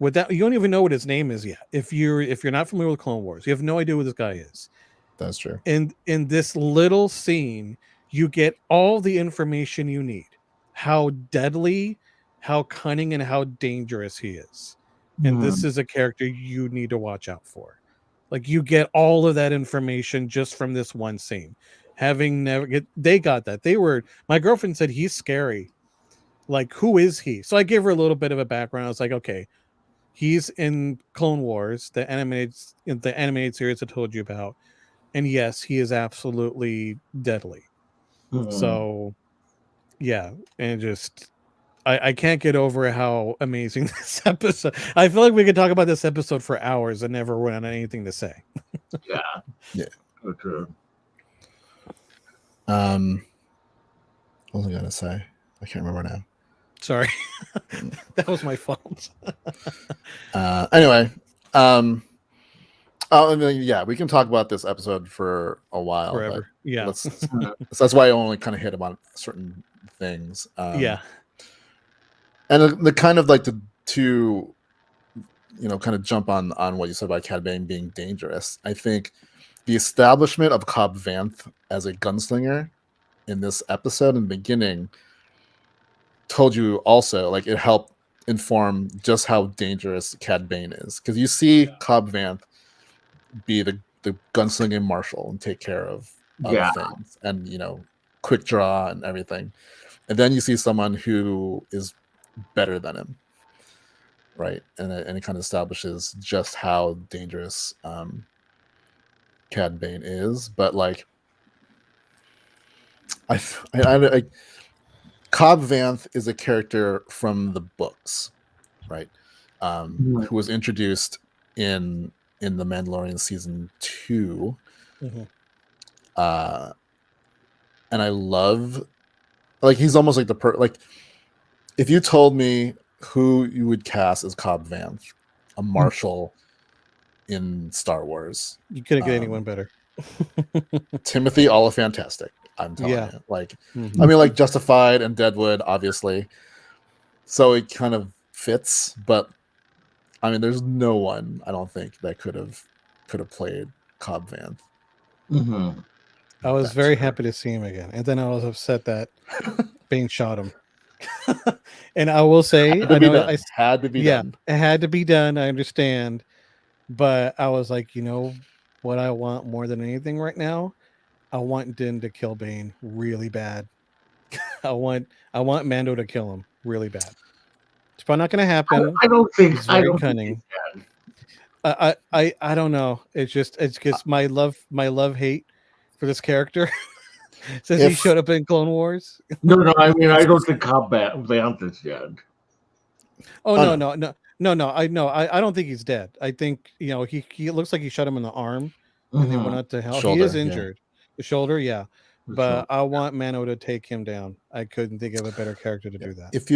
you don't even know what his name is yet. If you're not familiar with Clone Wars, you have no idea who this guy is. That's true. And in this little scene, you get all the information you need. How deadly, how cunning, and how dangerous he is. And this is a character you need to watch out for. Like, you get all of that information just from this one scene. They got that. My girlfriend said he's scary. Like, who is he? So I gave her a little bit of a background. I was like, okay, He's in Clone Wars, the animated series I told you about, and yes, he is absolutely deadly. So, yeah, and just I can't get over how amazing this episode. I feel like we could talk about this episode for hours and never run out of anything to say. Yeah. Okay. What was I gonna say? I can't remember now. Sorry, that was my fault. Anyway, yeah, we can talk about this episode for a while. Forever. Yeah. That's why I only kind of hit about certain things. Yeah. And the kind of like to kind of jump on what you said about Cad Bane being dangerous. I think the establishment of Cobb Vanth as a gunslinger in this episode in the beginning told you also, like, it helped inform just how dangerous Cad Bane is, because you see Cobb Vanth be the gunslinging marshal and take care of other things, and quick draw and everything, and then you see someone who is better than him, right? And it kind of establishes just how dangerous Cad Bane is. But like, I Cobb Vanth is a character from the books, right? Who was introduced in The Mandalorian season 2. And I love, like, he's almost like like, if you told me who you would cast as Cobb Vanth, a marshal in Star Wars, you couldn't get anyone better. Timothy Olyphantastic. I'm telling you, like, I mean, like Justified and Deadwood, obviously. So it kind of fits, but I mean, there's no one I don't think that could have played Cobb Vanth. I was very happy to see him again, and then I was upset that Bane shot him. And I will say, I know it had to be done. It had to be done. I understand, but I was like, you know what I want more than anything right now? I want Din to kill Bane really bad. I want Mando to kill him really bad. It's probably not going to happen. I don't think he's very cunning. I don't know. It's just my love hate for this character since he showed up in Clone Wars. No. I mean, I don't think Cobb Vanth is dead. Oh no. I don't think he's dead. I think he looks like he shot him in the arm and they went out to hell. Shoulder, he is injured. The shoulder, yeah. But I want Mando to take him down. I couldn't think of a better character to do that. If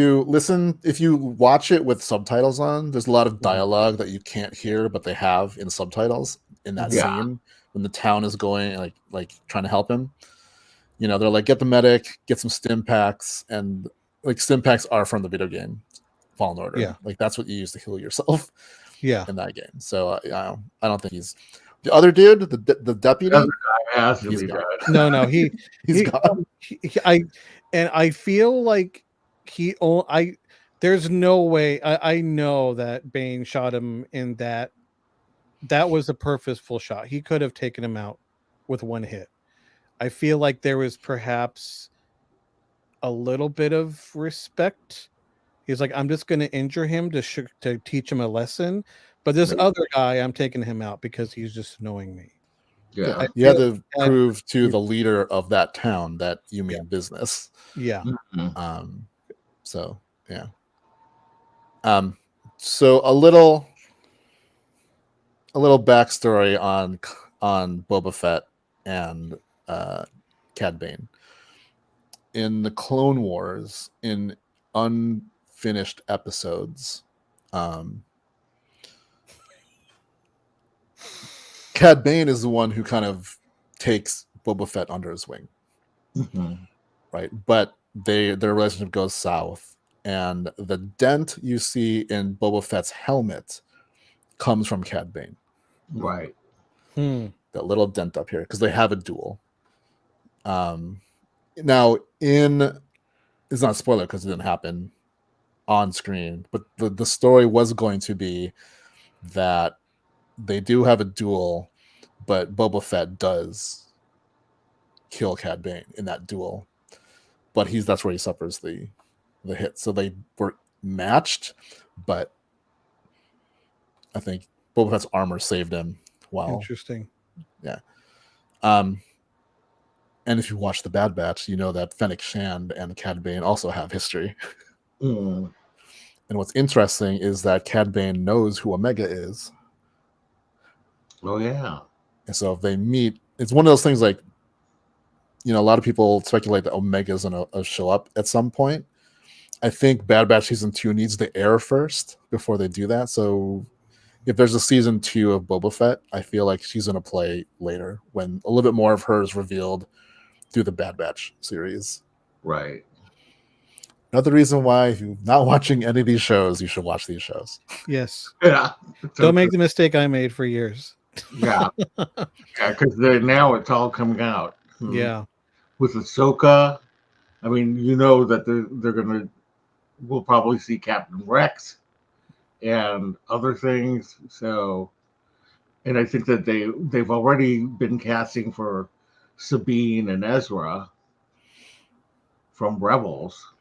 you watch it with subtitles on, there's a lot of dialogue that you can't hear, but they have in subtitles in that scene when the town is going and like trying to help him. They're like, get the medic, get some stim packs, and like stim packs are from the video game Fallen Order. Yeah, like that's what you use to heal yourself. Yeah, in that game. So I don't think he's the other dude, the deputy. He's gone. No, he's gone. I feel like there's no way. I know that Bane shot him in that. That was a purposeful shot. He could have taken him out with one hit. I feel like there was perhaps a little bit of respect. He's like, I'm just going to injure him to teach him a lesson. But this other guy, I'm taking him out because he's just annoying me. Yeah, you had to prove to the leader of that town that you mean business. Yeah. So yeah. So a little backstory on Boba Fett and Cad Bane. In the Clone Wars, in unfinished episodes, Cad Bane is the one who kind of takes Boba Fett under his wing, right? But their relationship goes south, and the dent you see in Boba Fett's helmet comes from Cad Bane, right? That little dent up here, because they have a duel. Now, it's not a spoiler because it didn't happen on screen, but the story was going to be that they do have a duel, but Boba Fett does kill Cad Bane in that duel, but that's where he suffers the hit. So they were matched, but I think Boba Fett's armor saved him. While interesting. Yeah. And if you watch The Bad Batch, you know that Fennec Shand and Cad Bane also have history. Mm. And what's interesting is that Cad Bane knows who Omega is. Oh, yeah. And so if they meet, it's one of those things like, a lot of people speculate that Omega's going to show up at some point. I think Bad Batch Season 2 needs to air first before they do that. So if there's a Season 2 of Boba Fett, I feel like she's going to play later when a little bit more of her is revealed through the Bad Batch series. Right. Another reason why, if you're not watching any of these shows, you should watch these shows. Yes. Yeah. Don't make the mistake I made for years. Yeah. Because now it's all coming out. Yeah. With Ahsoka, I mean, that we'll probably see Captain Rex and other things. So, and I think that they've already been casting for Sabine and Ezra from Rebels.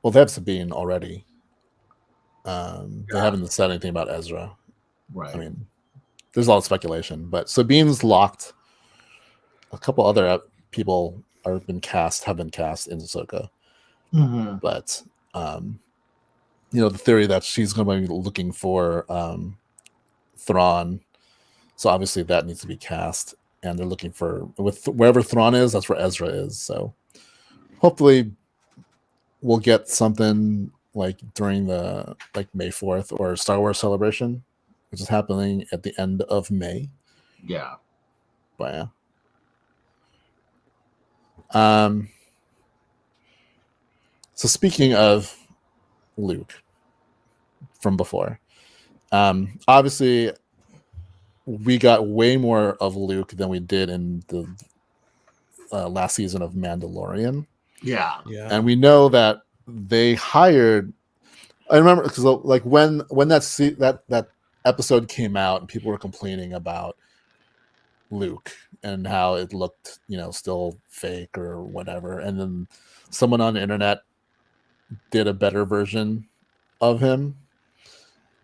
Well, they have Sabine already. They haven't said anything about Ezra. Right. I mean, there's a lot of speculation, but Sabine's locked. A couple other people have been cast in Ahsoka. Mm-hmm. But the theory that she's going to be looking for Thrawn, so obviously that needs to be cast, and they're looking for wherever Thrawn is, that's where Ezra is. So hopefully we'll get something like during the May 4th or Star Wars Celebration, which is happening at the end of May. Yeah. But yeah. So speaking of Luke from before, obviously we got way more of Luke than we did in the last season of Mandalorian. Yeah. And we know that they hired. I remember because when that episode came out and people were complaining about Luke and how it looked, still fake or whatever, and then someone on the internet did a better version of him.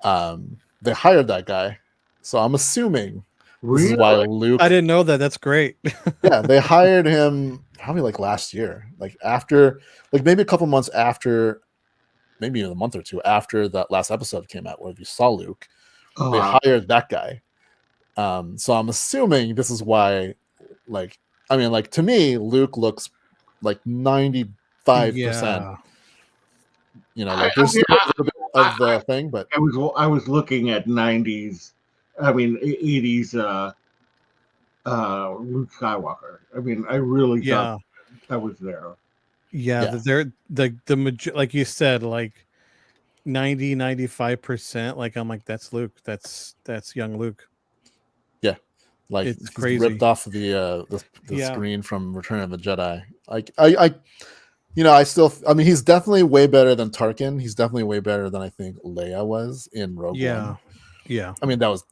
They hired that guy, so I'm assuming this is why Luke. I didn't know that. That's great. Yeah, they hired him probably last year, after, maybe a couple months after, maybe even a month or two after that last episode came out, where you saw Luke. They hired that guy. So I'm assuming this is why, to me, Luke looks 95%. Yeah. There's still a little bit of the thing, but I was looking at 80s Luke Skywalker. I mean, I really thought that was there. Yeah. They're the like you said, 90-95%. I'm like, that's Luke. That's young Luke. Yeah. It's crazy. Ripped off the screen from Return of the Jedi. He's definitely way better than Tarkin. He's definitely way better than I think Leia was in Rogue One. Yeah. I mean, that's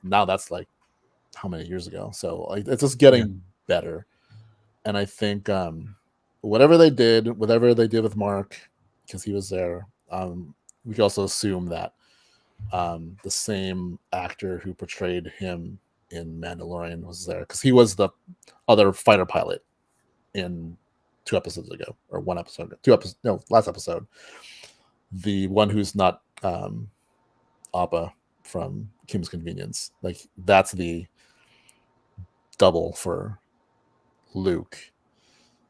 how many years ago? So it's just getting better. And I think whatever they did with Mark, because he was there, we can also assume that the same actor who portrayed him in Mandalorian was there, because he was the other fighter pilot in 2 episodes ago, or 1 episode, last episode. The one who's not Appa from Kim's Convenience. That's the double for Luke.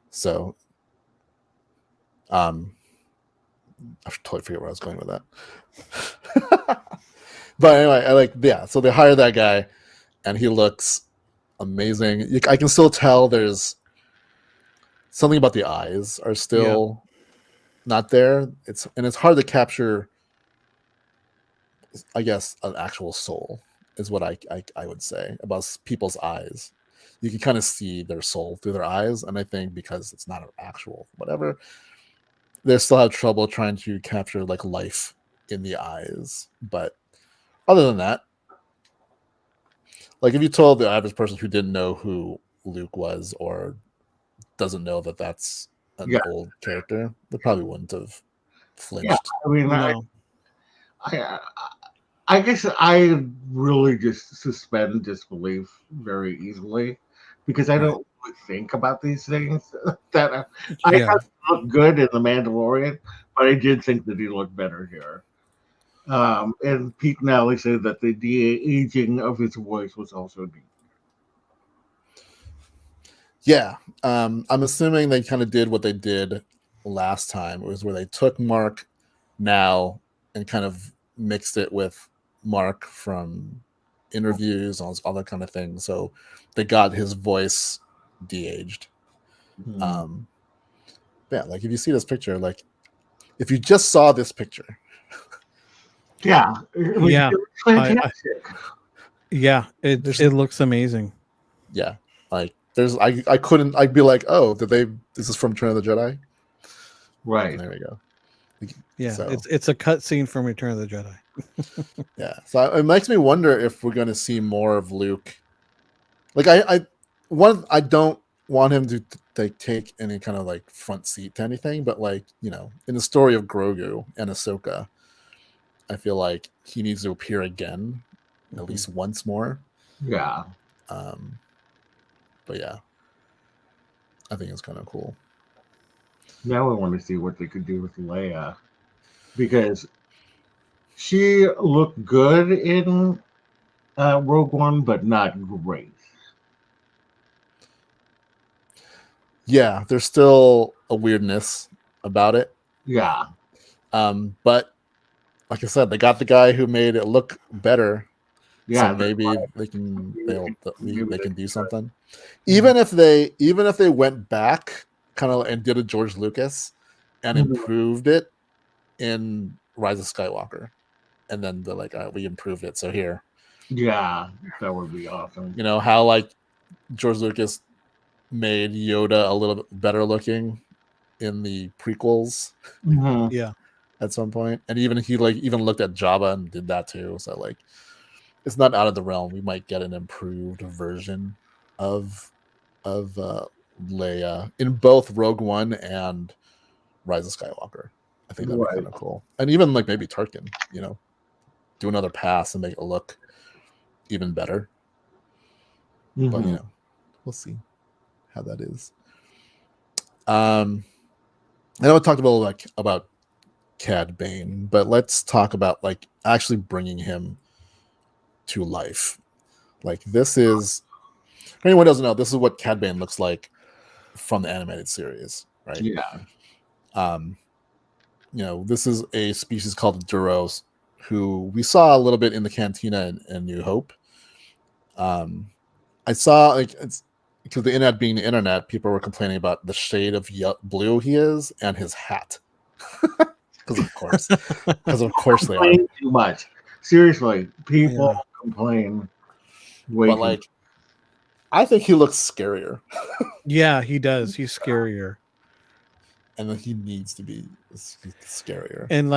So I totally forget where I was going with that. But anyway, so they hired that guy and he looks amazing. I can still tell there's something about the eyes are still not there. It's hard to capture, I guess, an actual soul is what I would say about people's eyes. You can kind of see their soul through their eyes, and I think because it's not an actual whatever, they still have trouble trying to capture life in the eyes. But other than that, if you told the average person who didn't know who Luke was or doesn't know that that's an old character, they probably wouldn't have flinched. Yeah, I mean, No. I guess I really just suspend disbelief very easily because I don't really think about these things. That I Yeah. thought he looked good in The Mandalorian, but I did think that he looked better here. And Pete Nally said that the de-aging of his voice was also neat. Yeah, I'm assuming they kind of did what they did last time. It was where they took Mark now and kind of mixed it with Mark from interviews, all that kind of thing. So they got his voice de-aged. Yeah, like if you see this picture, like if you just saw this picture, yeah, it was fantastic. It looks amazing. Yeah, like I couldn't. I'd be like, oh, this is from Return of the Jedi, right? And there we go. Yeah, so. It's a cut scene from Return of the Jedi. Yeah, so it makes me wonder if we're going to see more of Luke. Like I don't want him to take any kind of like front seat to anything, but like in the story of Grogu and Ahsoka, I feel like he needs to appear again, at least once more. Yeah. But yeah, I think it's kind of cool. Now I want to see what they could do with Leia, because she looked good in Rogue One, but not great. Yeah, there's still a weirdness about it. Yeah. But like I said, they got the guy who made it look better. Yeah. So maybe they can do something. Even if they went back kind of and did a George Lucas and improved it in Rise of Skywalker, and then they're like, all right, we improved it, so here. Yeah, that would be awesome. You know how like George Lucas made Yoda a little bit better looking in the prequels. Yeah. At some point, and he looked at Jabba and did that too. So like, it's not out of the realm. We might get an improved version of Leia in both Rogue One and Rise of Skywalker. I think that'd be kind of cool. And even like maybe Tarkin, do another pass and make it look even better. But we'll see how that is. I know I talked about Cad Bane, but let's talk about like actually bringing him to life. Like this is, if anyone doesn't know, this is what Cad Bane looks like from the animated series, right? Yeah. This is a species called Duros, who we saw a little bit in the Cantina in New Hope. I saw like it's because the internet being the internet, people were complaining about the shade of blue he is and his hat. Because of course they are too much. Seriously, people complain. But like, I think he looks scarier. Yeah, he does. He's scarier, and then he needs to be scarier. And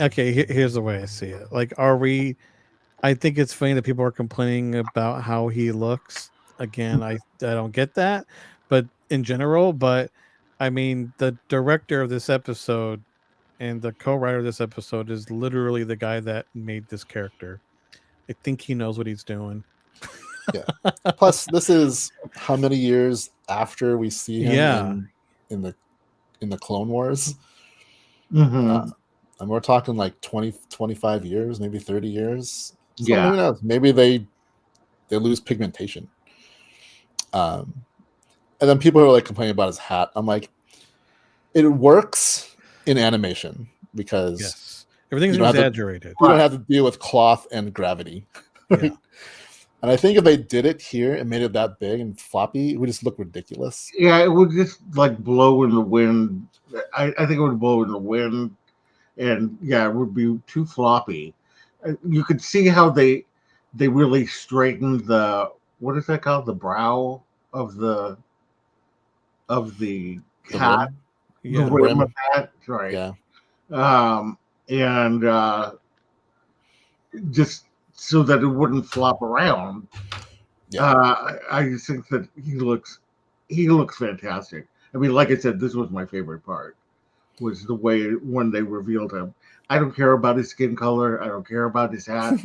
okay, here's the way I see it. Like, I think it's funny that people are complaining about how he looks. Again, I don't get that, but in general, I mean, the director of this episode and the co-writer of this episode is literally the guy that made this character. I think he knows what he's doing. Yeah. Plus, this is how many years after we see him in the Clone Wars? And we're talking like 20, 25 years, maybe 30 years. So who knows? Maybe they lose pigmentation. And then people who are like complaining about his hat. I'm like, it works in animation because everything's exaggerated. You don't have to deal with cloth and gravity. Yeah. And I think if they did it here and made it that big and floppy, it would just look ridiculous. Yeah, it would just like blow in the wind. I think it would blow in the wind, and it would be too floppy. You could see how they really straightened the, what is that called? The brow of the hat. The rim of that, right? Yeah. And just so that it wouldn't flop around. Yeah. I just think that he looks fantastic. I mean, like I said, this was my favorite part was the way when they revealed him. I don't care about his skin color. I don't care about his hat.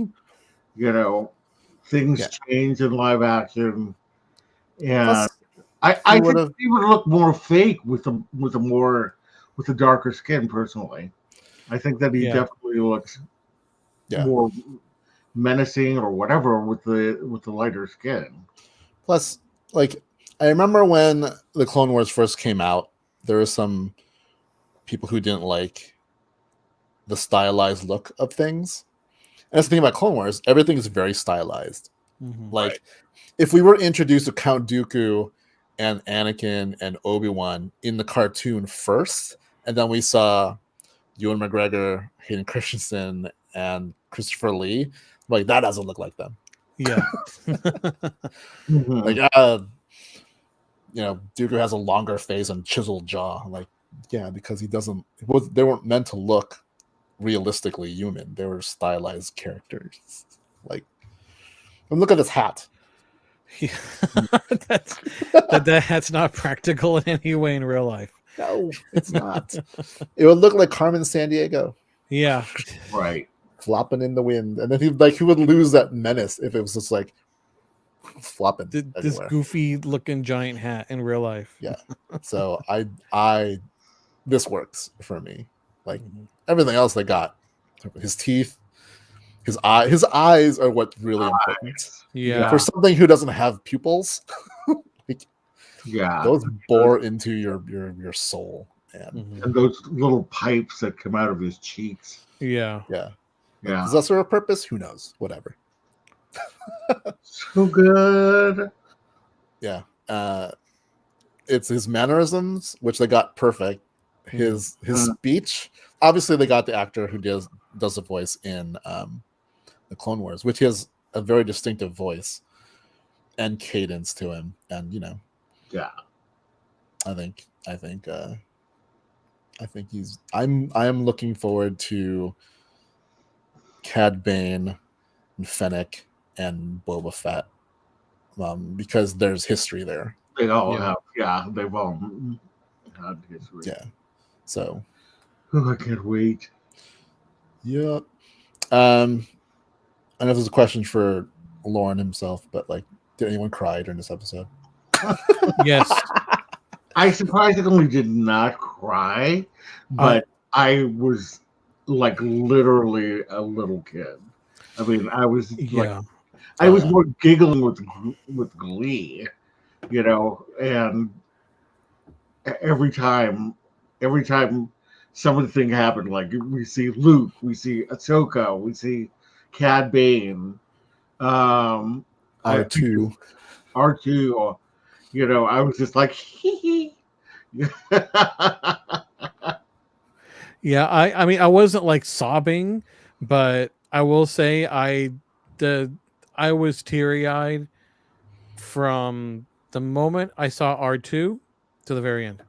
Things change in live action, and Plus, I think he would look more fake with the darker skin. Personally, I think that he definitely looks more menacing or whatever with the lighter skin. Plus, like, I remember when the Clone Wars first came out, there were some people who didn't like the stylized look of things. And that's the thing about Clone Wars, everything is very stylized. Like, if we were introduced to Count Dooku and Anakin and Obi-Wan in the cartoon first, and then we saw Ewan McGregor, Hayden Christensen, and Christopher Lee, like, that doesn't look like them. Yeah. Like, Dooku has a longer face and chiseled jaw. Like, yeah, because they weren't meant to look realistically human. They were stylized characters. Like, and look at this hat. Yeah. That's not practical in any way in real life. No, it's not. It would look like Carmen Sandiego. Yeah. Right. Flopping in the wind. And then he would lose that menace if it was just like flopping. This goofy looking giant hat in real life. Yeah. So this works for me. Like, everything else they got. His teeth, his eyes are what's really important. Yeah. For something who doesn't have pupils, those bore into your soul. And those little pipes that come out of his cheeks. Yeah. Does that serve a purpose? Who knows? Whatever. So good. Yeah. It's his mannerisms, which they got perfect. His speech. Obviously, they got the actor who does the voice in the Clone Wars, which has a very distinctive voice and cadence to him. And I think I am looking forward to Cad Bane and Fennec and Boba Fett, because there's history there. They all have, they've all had history. Yeah. So I can't wait. Yeah. I know this is a question for Loren himself, but like, did anyone cry during this episode? Yes. I surprisingly did not cry, but I was like literally a little kid. I mean, I was I was more giggling with glee, and every time something happened, like we see Luke, we see Ahsoka, we see Cad Bane, R2, I was just like, hee. Yeah, I mean, I wasn't like sobbing, but I will say I was teary-eyed from the moment I saw R2 to the very end.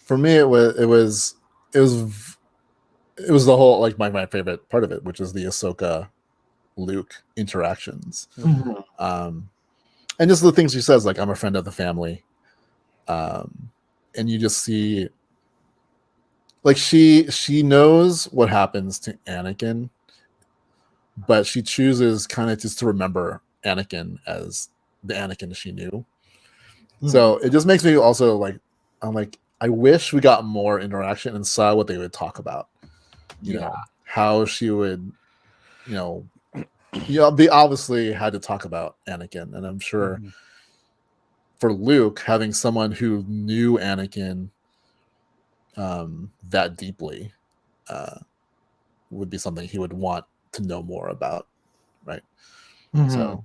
For me, it was the whole, like, my favorite part of it, which is the Ahsoka Luke interactions. And just the things she says, like, I'm a friend of the family. And you just see, like, she knows what happens to Anakin, but she chooses kind of just to remember Anakin as the Anakin she knew. So it just makes me also like, I'm like, I wish we got more interaction and saw what they would talk about. You know, how she would, they obviously had to talk about Anakin, and I'm sure for Luke, having someone who knew Anakin that deeply would be something he would want to know more about, right? So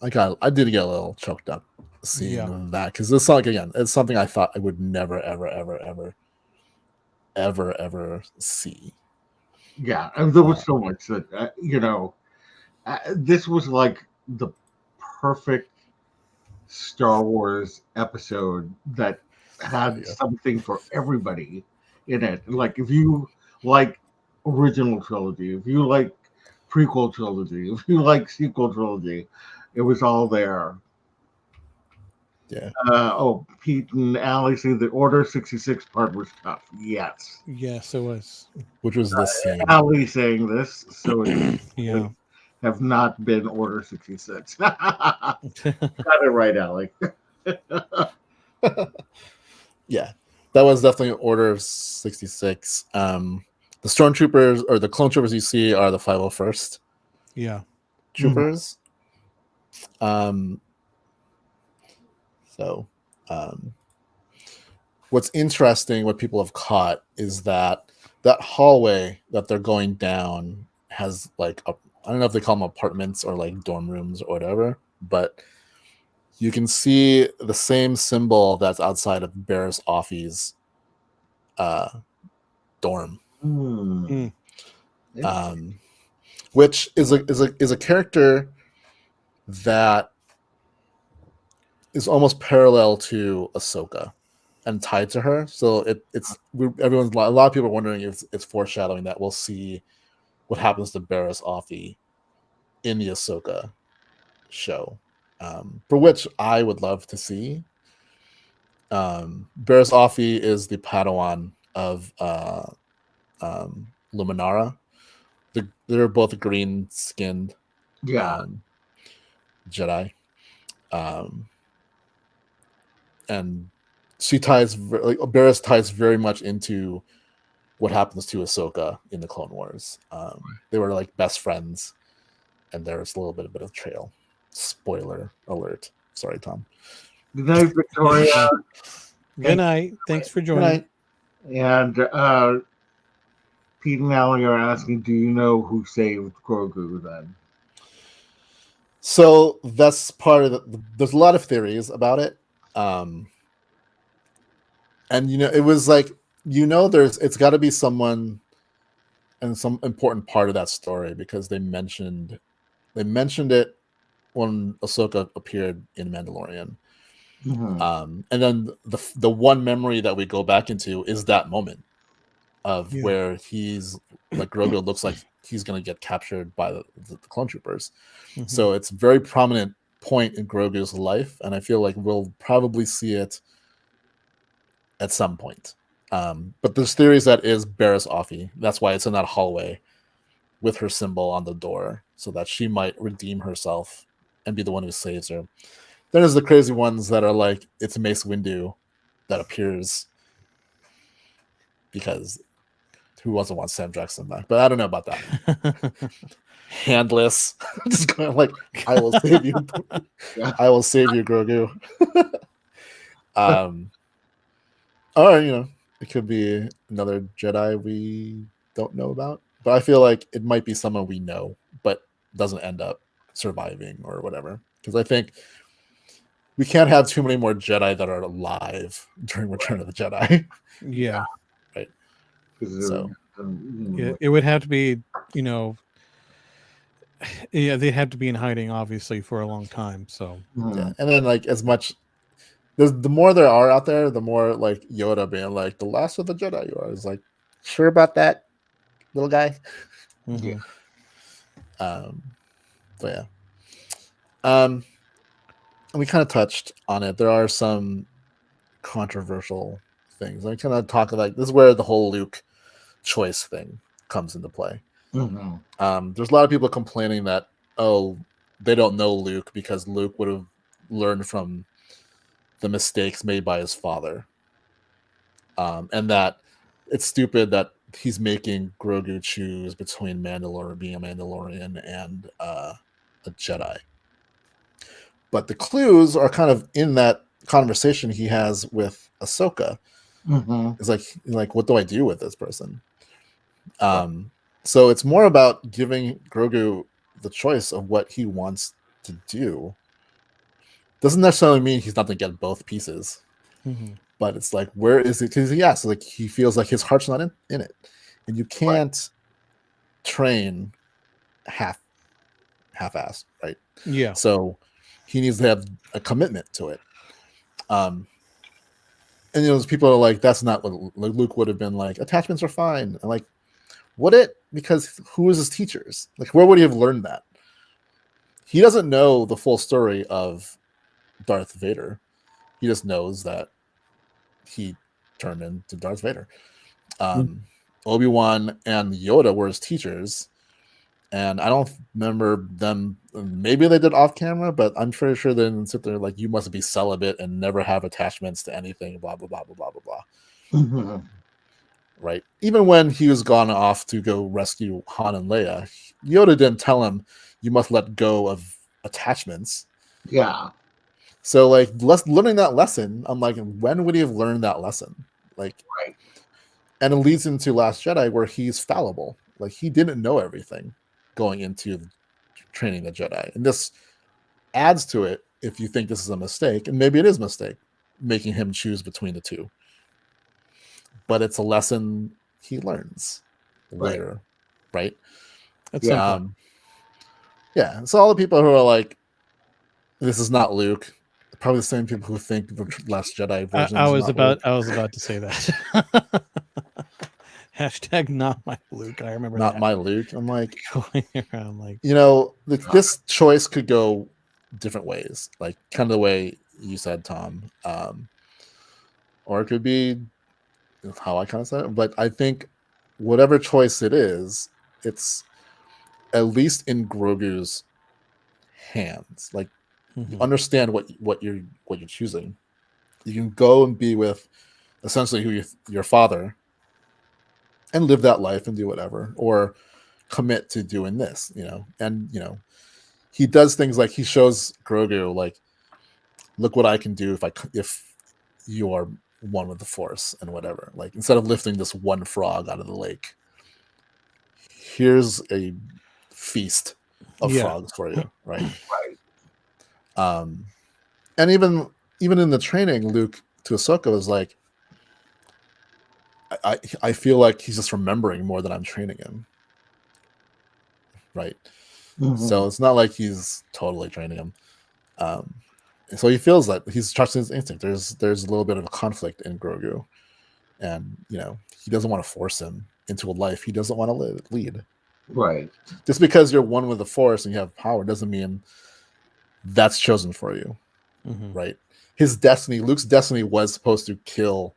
I did get a little choked up seeing that, because it's like, again, it's something I thought I would never ever see. Yeah, and there was so much that this was like the perfect Star Wars episode that had something for everybody in it. Like, if you like original trilogy, if you like prequel trilogy, if you like sequel trilogy, it was all there. Yeah. Pete and Allie say the Order 66 part was tough. Yes. Yes, it was. Which was this scene. Allie saying this, so it Yeah. have not been Order 66. Got it right, Allie. Yeah. That was definitely Order 66. The stormtroopers or the clone troopers you see are the 501st. Yeah. Troopers. What's interesting, what people have caught, is that hallway that they're going down has like I don't know if they call them apartments or like dorm rooms or whatever, but you can see the same symbol that's outside of Barriss Offee's dorm. Which is a character that is almost parallel to Ahsoka and tied to her. So a lot of people are wondering if it's foreshadowing that we'll see what happens to Barriss Offee in the Ahsoka show, for which I would love to see. Barriss Offee is the Padawan of Luminara. They're both green-skinned Jedi. And she Barriss ties very much into what happens to Ahsoka in the Clone Wars. They were like best friends, and there's a little bit of a trail. Spoiler alert. Sorry, Tom. Good night, Victoria. Good night. Thanks for joining. And Pete and Allie are asking, do you know who saved Grogu then? So that's part of there's a lot of theories about it. And it was like, it's got to be someone and some important part of that story, because they mentioned it when Ahsoka appeared in Mandalorian. And then the one memory that we go back into is that moment of where he's like, Grogu looks like he's going to get captured by the clone troopers. So it's a very prominent point in Grogu's life, and I feel like we'll probably see it at some point. But there's theories that is Barriss Offee. That's why it's in that hallway with her symbol on the door, so that she might redeem herself and be the one who saves her. Then there's the crazy ones that are like, it's Mace Windu that appears, because who doesn't want Sam Jackson back? But I don't know about that. Handless, just going like, I will save you. I will save you, Grogu. Or it could be another Jedi we don't know about, but I feel like it might be someone we know but doesn't end up surviving or whatever, because I think we can't have too many more Jedi that are alive during Return of the Jedi. Yeah. Right. So it would have to be, they had to be in hiding, obviously, for a long time. So yeah. And then like, as much the more there are out there, the more like Yoda being like, the last of the Jedi you are. Is like, sure about that, little guy? Yeah. But yeah. And we kind of touched on it. There are some controversial things. I kind of talk like, this is where the whole Luke choice thing comes into play. There's a lot of people complaining that, they don't know Luke because Luke would have learned from the mistakes made by his father, and that it's stupid that he's making Grogu choose between being a Mandalorian and a Jedi. But the clues are kind of in that conversation he has with Ahsoka. It's like, what do I do with this person? So it's more about giving Grogu the choice of what he wants to do. Doesn't necessarily mean he's not going to get both pieces. But it's like, where is it? Because so like, he feels like his heart's not in it, and you can't train half-assed, right? Yeah. So he needs to have a commitment to it. And those people are like, that's not what Luke would have been like. Attachments are fine. And like, would it? Because who is his teachers? Like, where would he have learned that? He doesn't know the full story of Darth Vader. He just knows that he turned into Darth Vader. Obi-Wan and Yoda were his teachers, and I don't remember them. Maybe they did off camera, but I'm pretty sure they didn't sit there like, you must be celibate and never have attachments to anything, blah blah blah blah blah blah blah. Right? Even when he was gone off to go rescue Han and Leia, Yoda didn't tell him you must let go of attachments. Yeah. So like, learning that lesson, I'm like, when would he have learned that lesson? Like, right. And it leads into Last Jedi, where he's fallible. Like, he didn't know everything going into training the Jedi, and this adds to it if you think this is a mistake, and maybe it is a mistake making him choose between the two. But it's a lesson he learns later, right? That's yeah. Yeah. So all the people who are like, "This is not Luke," probably the same people who think the Last Jedi version. I was about to say that. Hashtag not my Luke. I remember not that. my Luke. I'm like, going around like, you know, this choice could go different ways, like kind of the way you said, Tom, or it could be how I kind of said it. But I think whatever choice it is, it's at least in Grogu's hands. Like, you understand what you're choosing. You can go and be with essentially your father and live that life and do whatever, or commit to doing this, you know. And you know, he does things like he shows Grogu like, look what I can do if you are one with the Force and whatever. Like, instead of lifting this one frog out of the lake, here's a feast of frogs for you, right? And even in the training, Luke to Ahsoka was like, I feel like he's just remembering more than I'm training him, right? So it's not like he's totally training him. So he feels that he's trusting his instinct. There's a little bit of a conflict in Grogu, and you know, he doesn't want to force him into a life he doesn't want to lead. Right. Just because you're one with the Force and you have power doesn't mean that's chosen for you, right? His destiny, Luke's destiny, was supposed to kill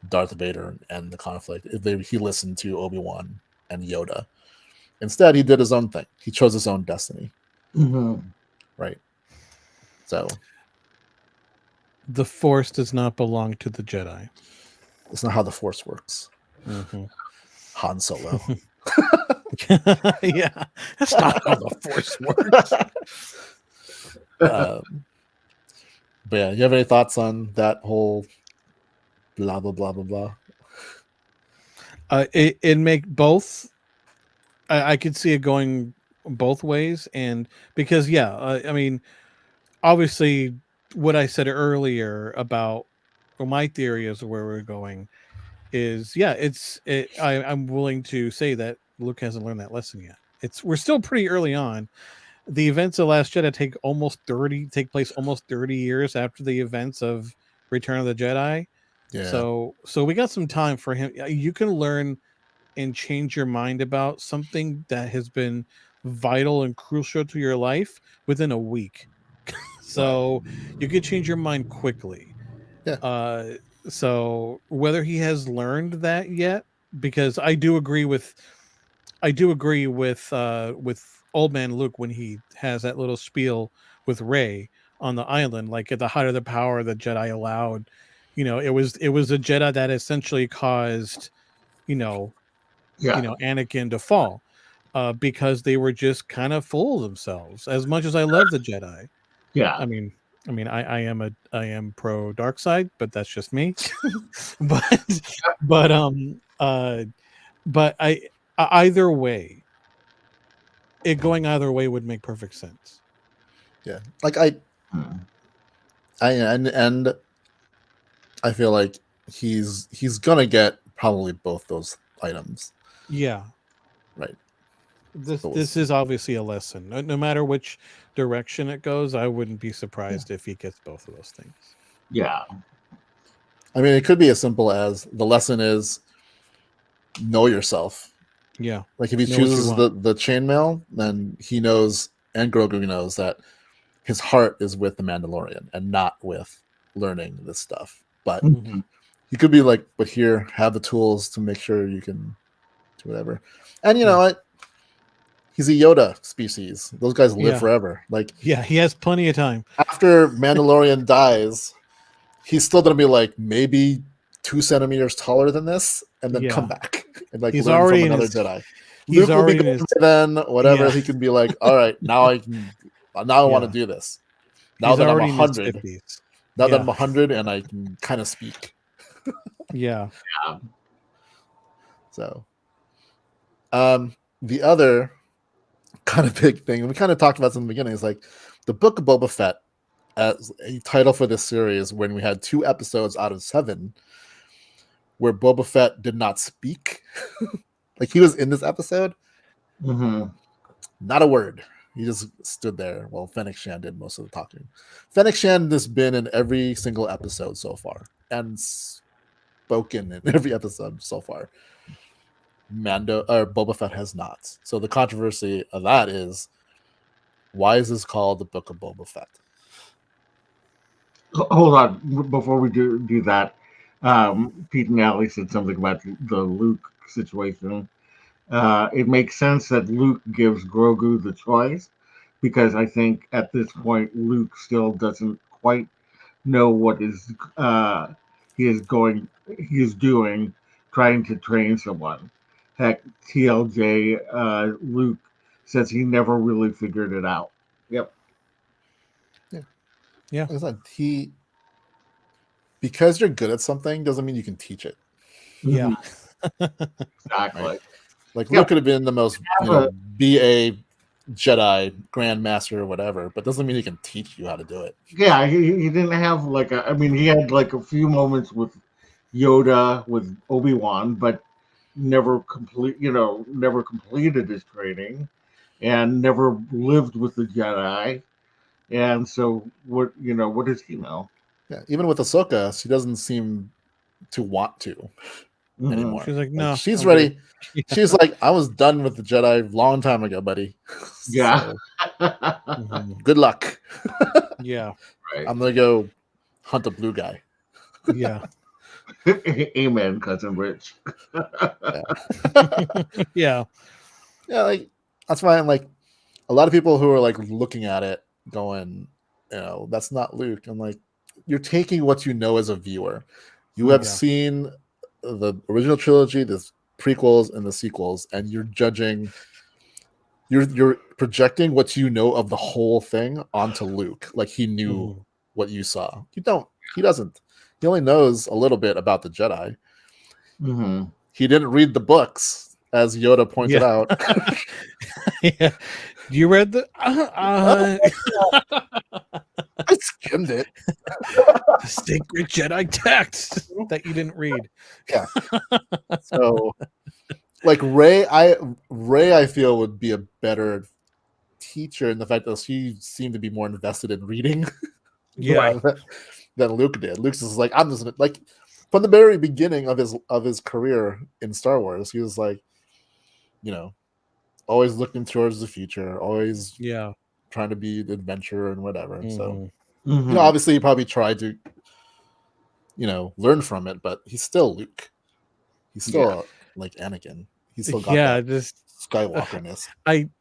Darth Vader and the conflict if he listened to Obi-Wan and Yoda. Instead, he did his own thing. He chose his own destiny. Right. So the Force does not belong to the Jedi. It's not how the Force works. Han Solo. Yeah, that's not how the Force works. But yeah, you have any thoughts on that whole blah blah blah blah blah? It make both. I could see it going both ways, and because I mean, obviously, what I said earlier about my theory is where we're going is I'm willing to say that Luke hasn't learned that lesson yet. We're still pretty early on. The events of Last Jedi take place almost 30 years after the events of Return of the Jedi. Yeah. So we got some time for him. You can learn and change your mind about something that has been vital and crucial to your life within a week. So you could change your mind quickly. Yeah. So whether he has learned that yet, because I do agree with Old Man Luke when he has that little spiel with Rey on the island, like at the height of the power the Jedi allowed. You know, it was a Jedi that essentially caused, Anakin to fall, because they were just kind of full of themselves. As much as I love the Jedi, I mean, I am pro dark side, but that's just me. but either way, going either way would make perfect sense. Yeah, like I feel like he's gonna get probably both those items. Yeah, right. This is obviously a lesson. No matter which direction it goes, I wouldn't be surprised if he gets both of those things. Yeah. I mean, it could be as simple as the lesson is know yourself. Yeah. Like if he chooses the chainmail, then he knows, and Grogu knows, that his heart is with the Mandalorian and not with learning this stuff. But Mhm. he could be like, but here, have the tools to make sure you can do whatever. And you know what? He's a Yoda species. Those guys live forever. Like, yeah, he has plenty of time. After Mandalorian dies, he's still gonna be like maybe 2 centimeters taller than this, and then come back and like he's learn already from in another his, Jedi. He's Luke will be already in good his, then whatever. Yeah. He can be like, all right, now I want to do this. Now He's that I'm already in his 100, 50s. now that I'm 100 and I can kind of speak. Yeah. So, the other kind of big thing, and we kind of talked about this in the beginning, is like the Book of Boba Fett as a title for this series when we had 2 episodes out of 7 where Boba Fett did not speak. Like he was in this episode, not a word. He just stood there while Fennec Shand did most of the talking. Fennec Shand has been in every single episode so far and spoken in every episode so far. Mando or Boba Fett has not. So the controversy of that is, why is this called the Book of Boba Fett? Hold on, before we do that, Pete and Allie said something about the Luke situation. It makes sense that Luke gives Grogu the choice, because I think at this point Luke still doesn't quite know what is he is doing, trying to train someone. Heck, TLJ Luke says he never really figured it out. Yep. Yeah. Like I said, because you're good at something doesn't mean you can teach it. Yeah. Exactly. Right? Like Luke could have been the most BA Jedi Grandmaster or whatever, but doesn't mean he can teach you how to do it. Yeah, he didn't have he had like a few moments with Yoda, with Obi-Wan, but never completed his training and never lived with the Jedi. And so what does he know? Yeah, even with Ahsoka, she doesn't seem to want to anymore. She's like, no, she's ready. Yeah. She's like, I was done with the Jedi a long time ago, buddy. Yeah. Good luck. Yeah. Right. I'm gonna go hunt a blue guy. Yeah. Amen, cousin Rich. Yeah. Yeah, like that's why I'm like, a lot of people who are like looking at it going, that's not Luke. I'm like, you're taking what you know as a viewer. You have seen the original trilogy, the prequels, and the sequels, and you're judging. You're projecting what you know of the whole thing onto Luke, like he knew what you saw. You don't. He doesn't. He only knows a little bit about the Jedi. He didn't read the books, as Yoda pointed out. Yeah. You read the I skimmed it. The sacred Jedi text that you didn't read. Yeah. So like Rey, I feel would be a better teacher in the fact that she seemed to be more invested in reading than Luke did. Luke's just like, I'm just like, from the very beginning of his career in Star Wars, he was like, always looking towards the future, always trying to be the adventurer and whatever. So obviously he probably tried to learn from it, but he's still Luke. He's still like Anakin. He's still got this Skywalkerness.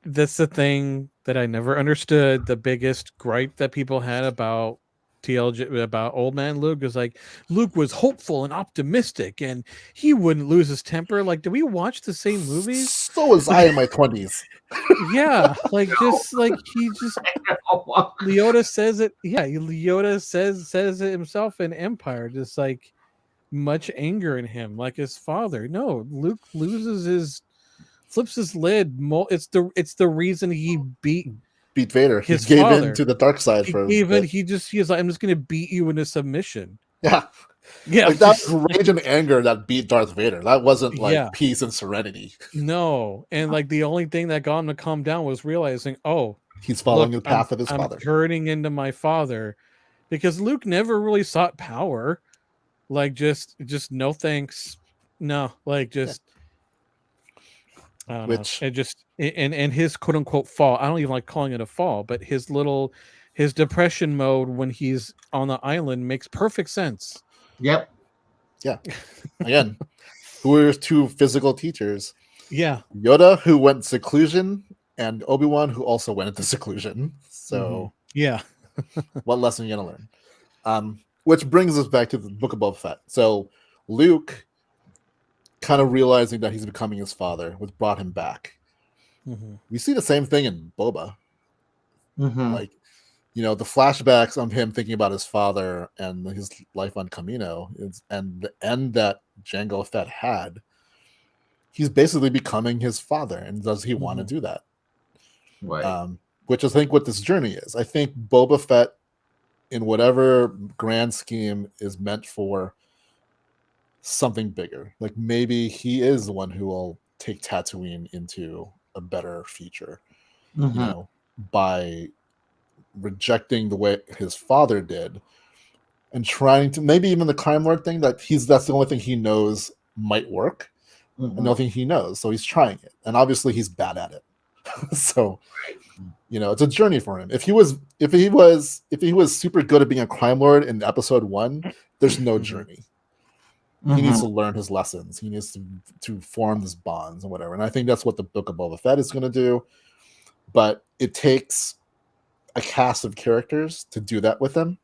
That's the thing that I never understood. The biggest gripe that people had about TLJ, about old man Luke, is like, Luke was hopeful and optimistic and he wouldn't lose his temper. Like, do we watch the same movies? So was I in my 20s. Yeah, like just like Leota says it. Yeah, Leota says it himself in Empire. Just like much anger in him, like his father. No, Luke flips his lid. It's the reason he beat Vader. He gave in to the dark side for he's like, I'm just gonna beat you into submission. Yeah. Like that rage and anger that beat Darth Vader. That wasn't like peace and serenity. No, and like the only thing that got him to calm down was realizing, he's following the path of his father. I'm turning into my father, because Luke never really sought power. Like just no thanks. No, like just I don't know. It just and his quote unquote fall. I don't even like calling it a fall, but his his depression mode when he's on the island makes perfect sense. Yep. Yeah. Again, who are his two physical teachers? Yeah. Yoda, who went seclusion, and Obi-Wan, who also went into seclusion. So yeah. What lesson are you going to learn? Which brings us back to the Book of Boba Fett. So Luke, kind of realizing that he's becoming his father, which brought him back. We see the same thing in Boba. Like, you know, the flashbacks on him thinking about his father and his life on Kamino and the end that Jango Fett had. He's basically becoming his father, and does he want to do that? Right. Which I think what this journey is. I think Boba Fett, in whatever grand scheme, is meant for something bigger. Like maybe he is the one who will take Tatooine into a better future, you know, by rejecting the way his father did and trying to, maybe even the Crime Lord thing, that's the only thing he knows might work. And nothing he knows, so he's trying it, and obviously he's bad at it. So, you know, it's a journey for him. If he was super good at being a crime lord in episode 1, there's no journey. He needs to learn his lessons. He needs to form his bonds and whatever. And I think that's what the Book of Boba Fett is going to do. But it takes a cast of characters to do that with him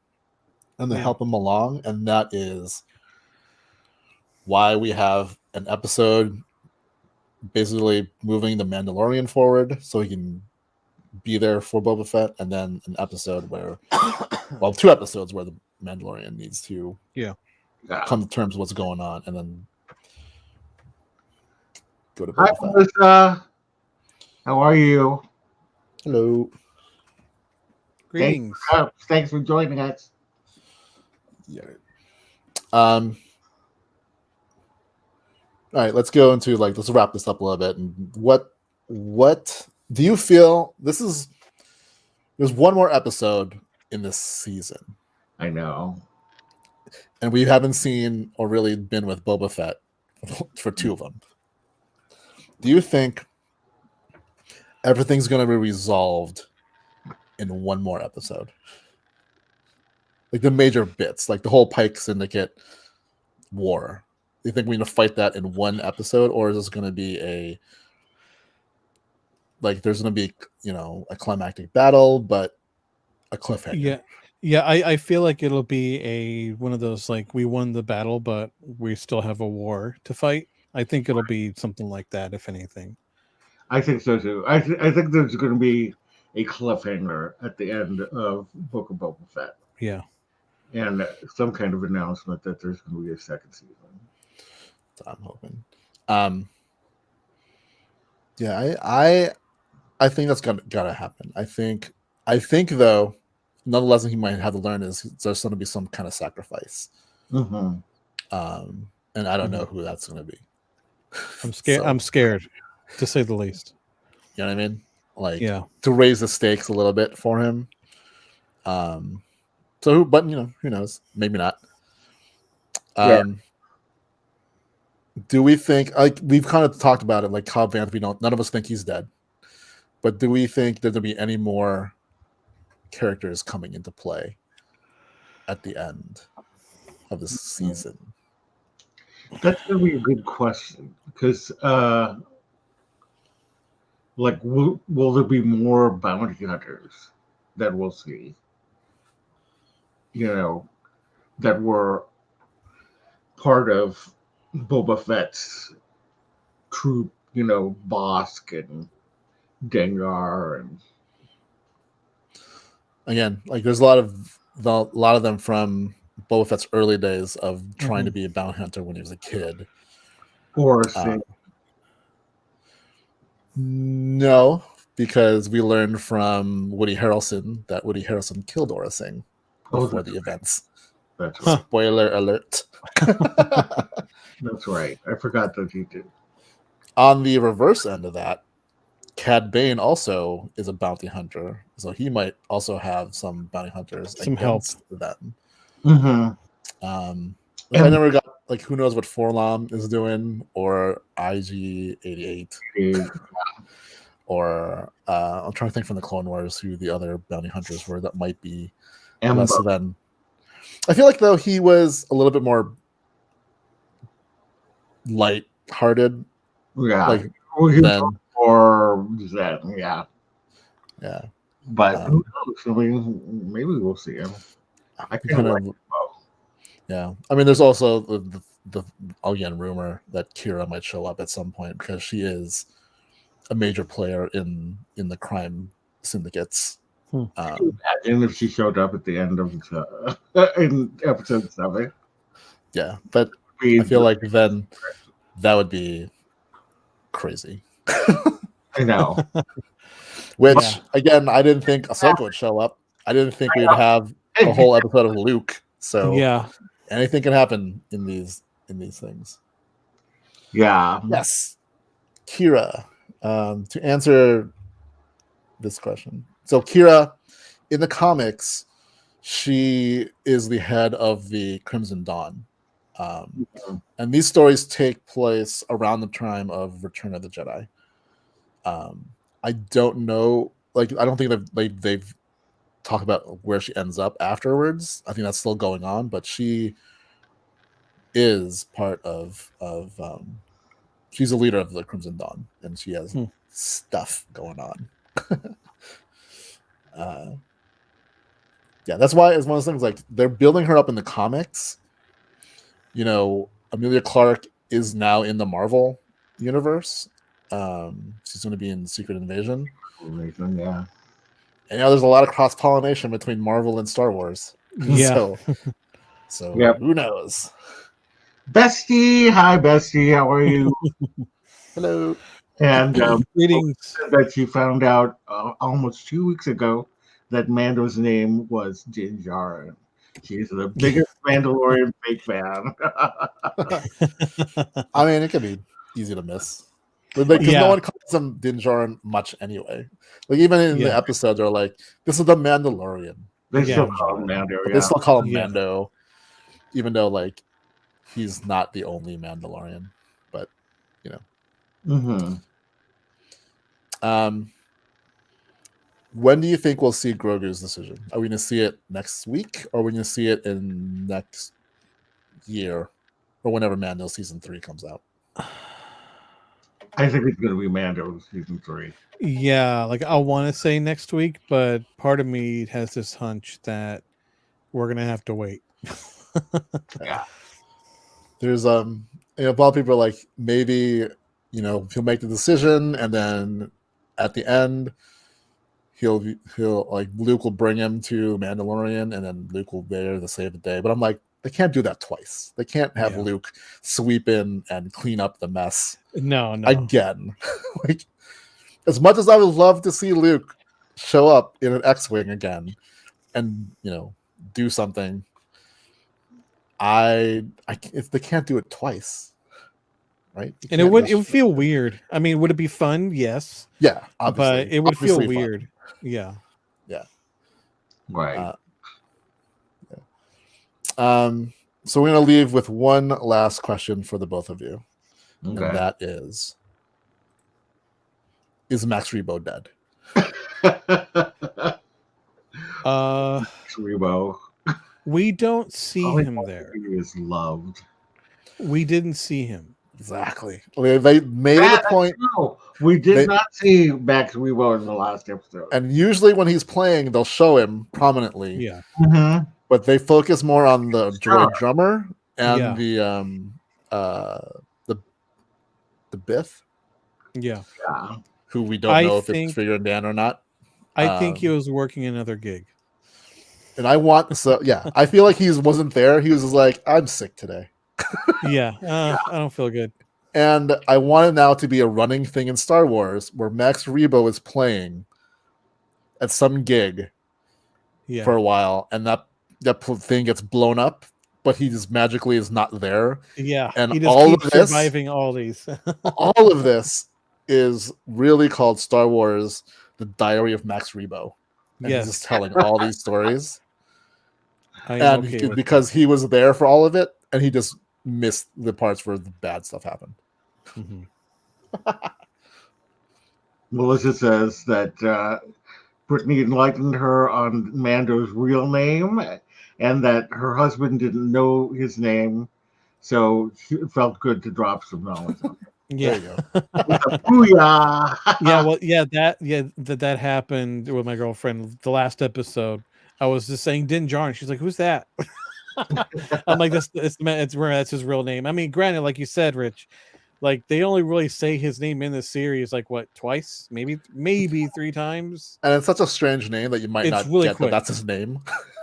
and to help him along, and that is why we have an episode basically moving the Mandalorian forward so he can be there for Boba Fett, and then an episode where, well, 2 episodes where the Mandalorian needs to come to terms with what's going on, and then go to Boba Fett. Melissa. How are you? Hello. Greetings. Thanks for joining us. Yeah. All right, let's wrap this up a little bit. And what do you feel? There's one more episode in this season. I know. And we haven't seen or really been with Boba Fett for 2 of them. Do you think everything's going to be resolved in one more episode? Like the major bits, like the whole Pike Syndicate war. Do you think we're going to fight that in one episode, or is this going to be there's going to be, you know, a climactic battle, but a cliffhanger? Yeah. I feel like it'll be one of those, like, we won the battle, but we still have a war to fight. I think it'll be something like that, if anything. I think so too. I think there's going to be a cliffhanger at the end of Book of Boba Fett. Yeah. And some kind of announcement that there's going to be a second season. I'm hoping. I think that's gotta happen. I think though, another lesson he might have to learn is there's going to be some kind of sacrifice. And I don't know who that's going to be. I'm scared. I'm scared, to say the least. You know what I mean? Like, to raise the stakes a little bit for him. But you know, who knows? Maybe not. Do we think, like, we've kind of talked about it, like Cobb Vanth, none of us think he's dead, but do we think there'll be any more characters coming into play at the end of this season? That's going to be a good question, because will there be more bounty hunters that we'll see, you know, that were part of Boba Fett's troop, you know, Bosk and Dengar, and again, like, there's a lot of them from Boba Fett's early days of trying to be a bounty hunter when he was a kid. Or no, because we learned from Woody Harrelson that Woody Harrelson killed Aurra Singh before the events. That's right. Spoiler alert. That's right. I forgot that he did. On the reverse end of that, Cad Bane also is a bounty hunter, so he might also have some bounty hunters, some help them. I never got, like, who knows what Forlom is doing, or IG-88. or I'm trying to think from the Clone Wars who the other bounty hunters were that might be Ember. less than. I feel like though he was a little bit more light-hearted, Yeah, like than or Zen. Yeah. But who knows? I mean, maybe we'll see him. I can't wait. Yeah, I mean, there's also the again rumor that Kira might show up at some point because she is a major player in the crime syndicates. Imagine if she showed up at the end of in episode 7. Yeah, but I feel like then that would be crazy. I know. Which again, I didn't think Ahsoka would show up. I didn't think we'd have a whole episode of Luke. So yeah, anything can happen in these things. Yeah. Yes, Kira. To answer this question, so Kira, in the comics, she is the head of the Crimson Dawn, and these stories take place around the time of Return of the Jedi. I don't know, like I don't think they've talked about where she ends up afterwards. I think that's still going on, but she is part of she's a leader of the Crimson Dawn, and she has stuff going on. Yeah, that's why it's one of those things. Like they're building her up in the comics. You know, Emilia Clarke is now in the Marvel universe. She's going to be in Secret Invasion. Yeah. And there's a lot of cross pollination between Marvel and Star Wars. Yeah. so Yep. Who knows? Bestie, hi Bestie, how are you? Hello. And greetings. that she found out almost 2 weeks ago that Mando's name was Din Djarin. She's the biggest Mandalorian fake fan. I mean, it could be easy to miss. Because no one calls him Din Djarin much anyway. Like even in the episodes, they're like, "This is the Mandalorian." They still call him Mando. They still call him Mando, even though like he's not the only Mandalorian. But you know. When do you think we'll see Grogu's decision? Are we going to see it next week, or are we going to see it in next year, or whenever Mando season 3 comes out? I think it's going to be Mando season 3. Yeah, like I want to say next week, but part of me has this hunch that we're going to have to wait. Yeah. There's a lot of people are like, maybe he'll make the decision, and then at the end he'll like Luke will bring him to Mandalorian, and then Luke will be there to save the day. But I'm like, they can't do that twice. They can't have Luke sweep in and clean up the mess. No. Again. Like, as much as I would love to see Luke show up in an X-Wing again and, do something, if they can't do it twice, right? And it would feel weird. I mean, would it be fun? Yes. Yeah, but it would feel weird. Fun. Yeah. Right. So we're going to leave with one last question for the both of you. Okay. And that is Max Rebo dead? Rebo. We don't see him there. He is loved. We didn't see him. Exactly. They made it a point. We did not see Max Rebo in the last episode. And usually when he's playing, they'll show him prominently. Yeah. Mm-hmm. But they focus more on the droid drummer and the Biff. Yeah. Who we don't know if it's Figure and Dan or not. I think he was working another gig. And I feel like he wasn't there. He was just like, I'm sick today. I don't feel good. And I want it now to be a running thing in Star Wars where Max Rebo is playing at some gig for a while, and that thing gets blown up, but he just magically is not there. Yeah, and he just keeps surviving all these. All of this is really called Star Wars: The Diary of Max Rebo. And he's just telling all these stories. Because he was there for all of it, and he just missed the parts where the bad stuff happened. Mm-hmm. Melissa says that Brittany enlightened her on Mando's real name and that her husband didn't know his name, so it felt good to drop some knowledge on him. Yeah. There you go. Booyah! Yeah, well, that happened with my girlfriend the last episode. I was just saying Din Djarin. She's like, "Who's that?" I'm like, "That's his real name." I mean, granted, like you said, Rich, like they only really say his name in the series like what, twice, maybe 3 times. And it's such a strange name that you might It's not really get quick. that that's his name.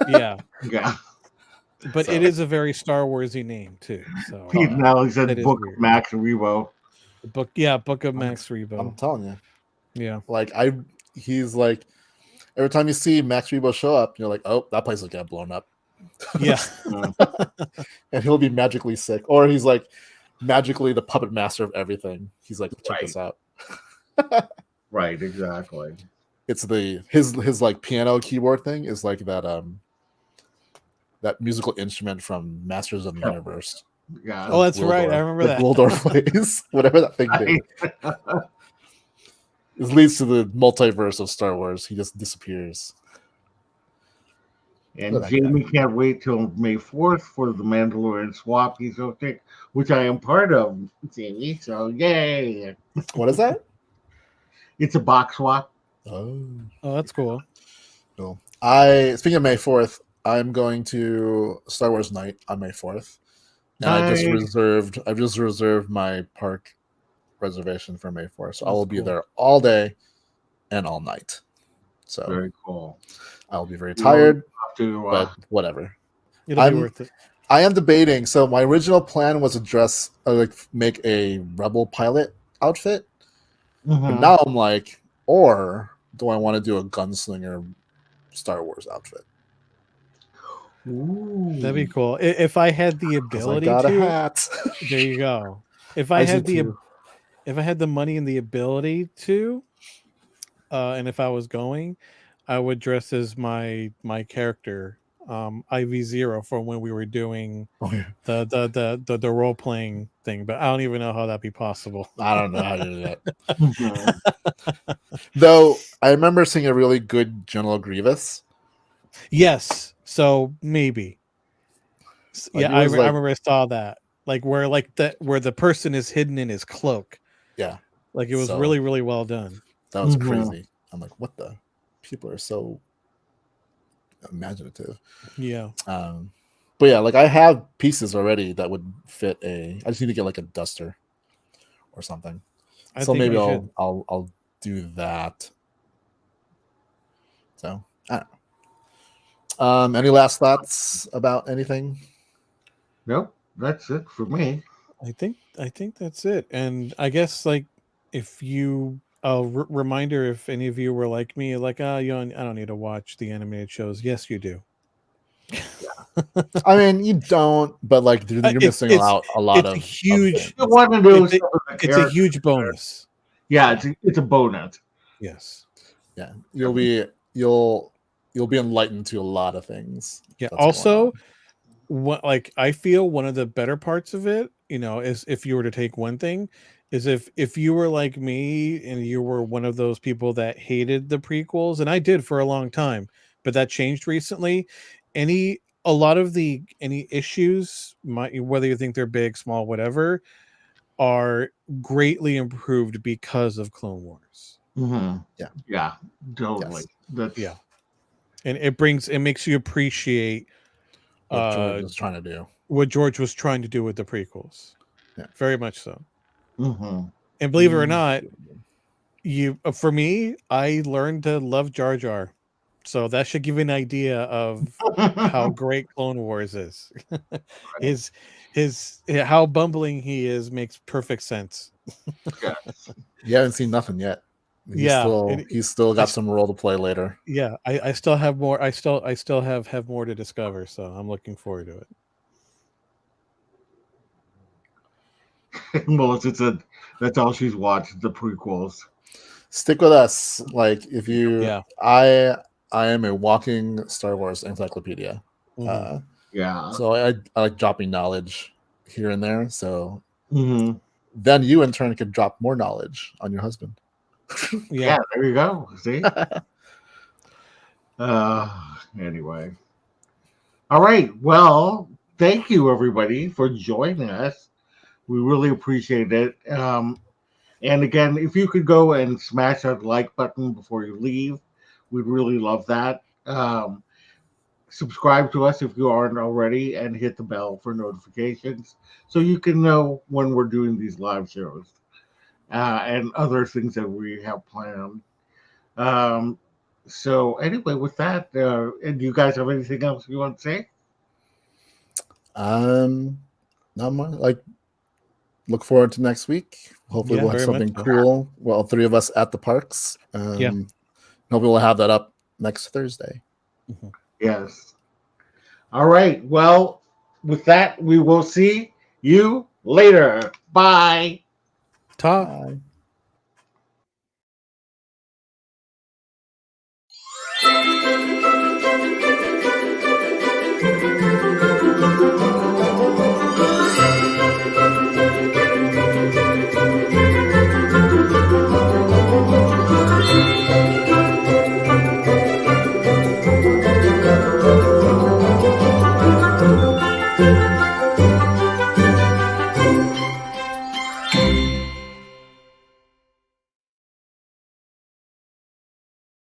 Yeah, Yeah. but it is a very Star Warsy name too. So Pete and Alex said that Book is of Max Rebo. Book of Max I'm Rebo. telling you. Yeah, Like he's like every time you see Max Rebo show up, you're like, oh, that place is getting blown up. yeah. And he'll be magically sick, or he's like magically the puppet master of everything. He's like, check this out. Right, exactly. It's his like piano keyboard thing is like that musical instrument from Masters of the Universe. Yeah. Oh, that's right. I remember that. Waldorf plays, whatever that thing did. It leads to the multiverse of Star Wars. He just disappears. And Jamie can't wait till May 4th for the Mandalorian swap he's hosting, which I am part of, Jamie. So, yay. What is that? It's a box swap. Oh, that's cool. Cool. Speaking of May 4th, I'm going to Star Wars Night on May 4th. And I've just reserved my park reservation for May 4th. So I will be there all day and all night. So very cool. I'll be very tired, but whatever. It'll be worth it. I am debating. So my original plan was to make a Rebel pilot outfit. Mm-hmm. But now I'm like, or do I want to do a gunslinger Star Wars outfit? Ooh. That'd be cool. If I had the ability a hat. There you go. If I had the money and the ability to, and if I was going, I would dress as my character, IV0 from when we were doing the role playing thing. But I don't even know how that'd be possible. I don't know how to do that. Though I remember seeing a really good General Grievous. Yes. So maybe. Like I remember I saw that. Like where the person is hidden in his cloak. Yeah. Like it was really, really well done. That was crazy. I'm like, what the? People are so imaginative. Yeah. But yeah, like I have pieces already that would fit I just need to get like a duster or something. So maybe I'll do that. So I don't know. Any last thoughts about anything? Nope, that's it for me. I think that's it. And I guess like if you reminder, if any of you were like me, like I don't need to watch the animated shows. Yes, you do. Yeah. I mean, you don't, but like you're missing out a lot of huge. It's a huge bonus. Yeah, it's a bonus. Yes. Yeah, you'll be enlightened to a lot of things. Yeah. Also, I feel one of the better parts of it, is if you were to take one thing, is if you were like me and you were one of those people that hated the prequels, and I did for a long time, but that changed recently. Any issues, whether you think they're big, small, whatever, are greatly improved because of Clone Wars. Mm-hmm. Yeah, totally. Yes. And it makes you appreciate what George was trying to do. What George was trying to do with the prequels. Yeah, very much so. Mm-hmm. And believe it or not, for me, I learned to love Jar Jar. So that should give you an idea of how great Clone Wars is. his how bumbling he is makes perfect sense. You haven't seen nothing yet. He's still got some role to play later. Yeah, I still have more. I still have more to discover. So I'm looking forward to it. Melissa said that's all she's watched, the prequels. Stick with us. Like if you, I am a walking Star Wars encyclopedia. Mm-hmm. So I like dropping knowledge here and there. So mm-hmm. then you in turn could drop more knowledge on your husband. Yeah, there you go. See? Anyway. All right. Well, thank you everybody for joining us. We really appreciate it. And again, if you could go and smash that like button before you leave, we'd really love that. Subscribe to us if you aren't already, and hit the bell for notifications so you can know when we're doing these live shows and other things that we have planned. So anyway, with that, and do you guys have anything else you want to say? Not much. Like, look forward to next week. Hopefully, we'll have something cool. Well, 3 of us at the parks. Hopefully, we'll have that up next Thursday. Mm-hmm. Yes. All right. Well, with that, we will see you later. Bye. Bye.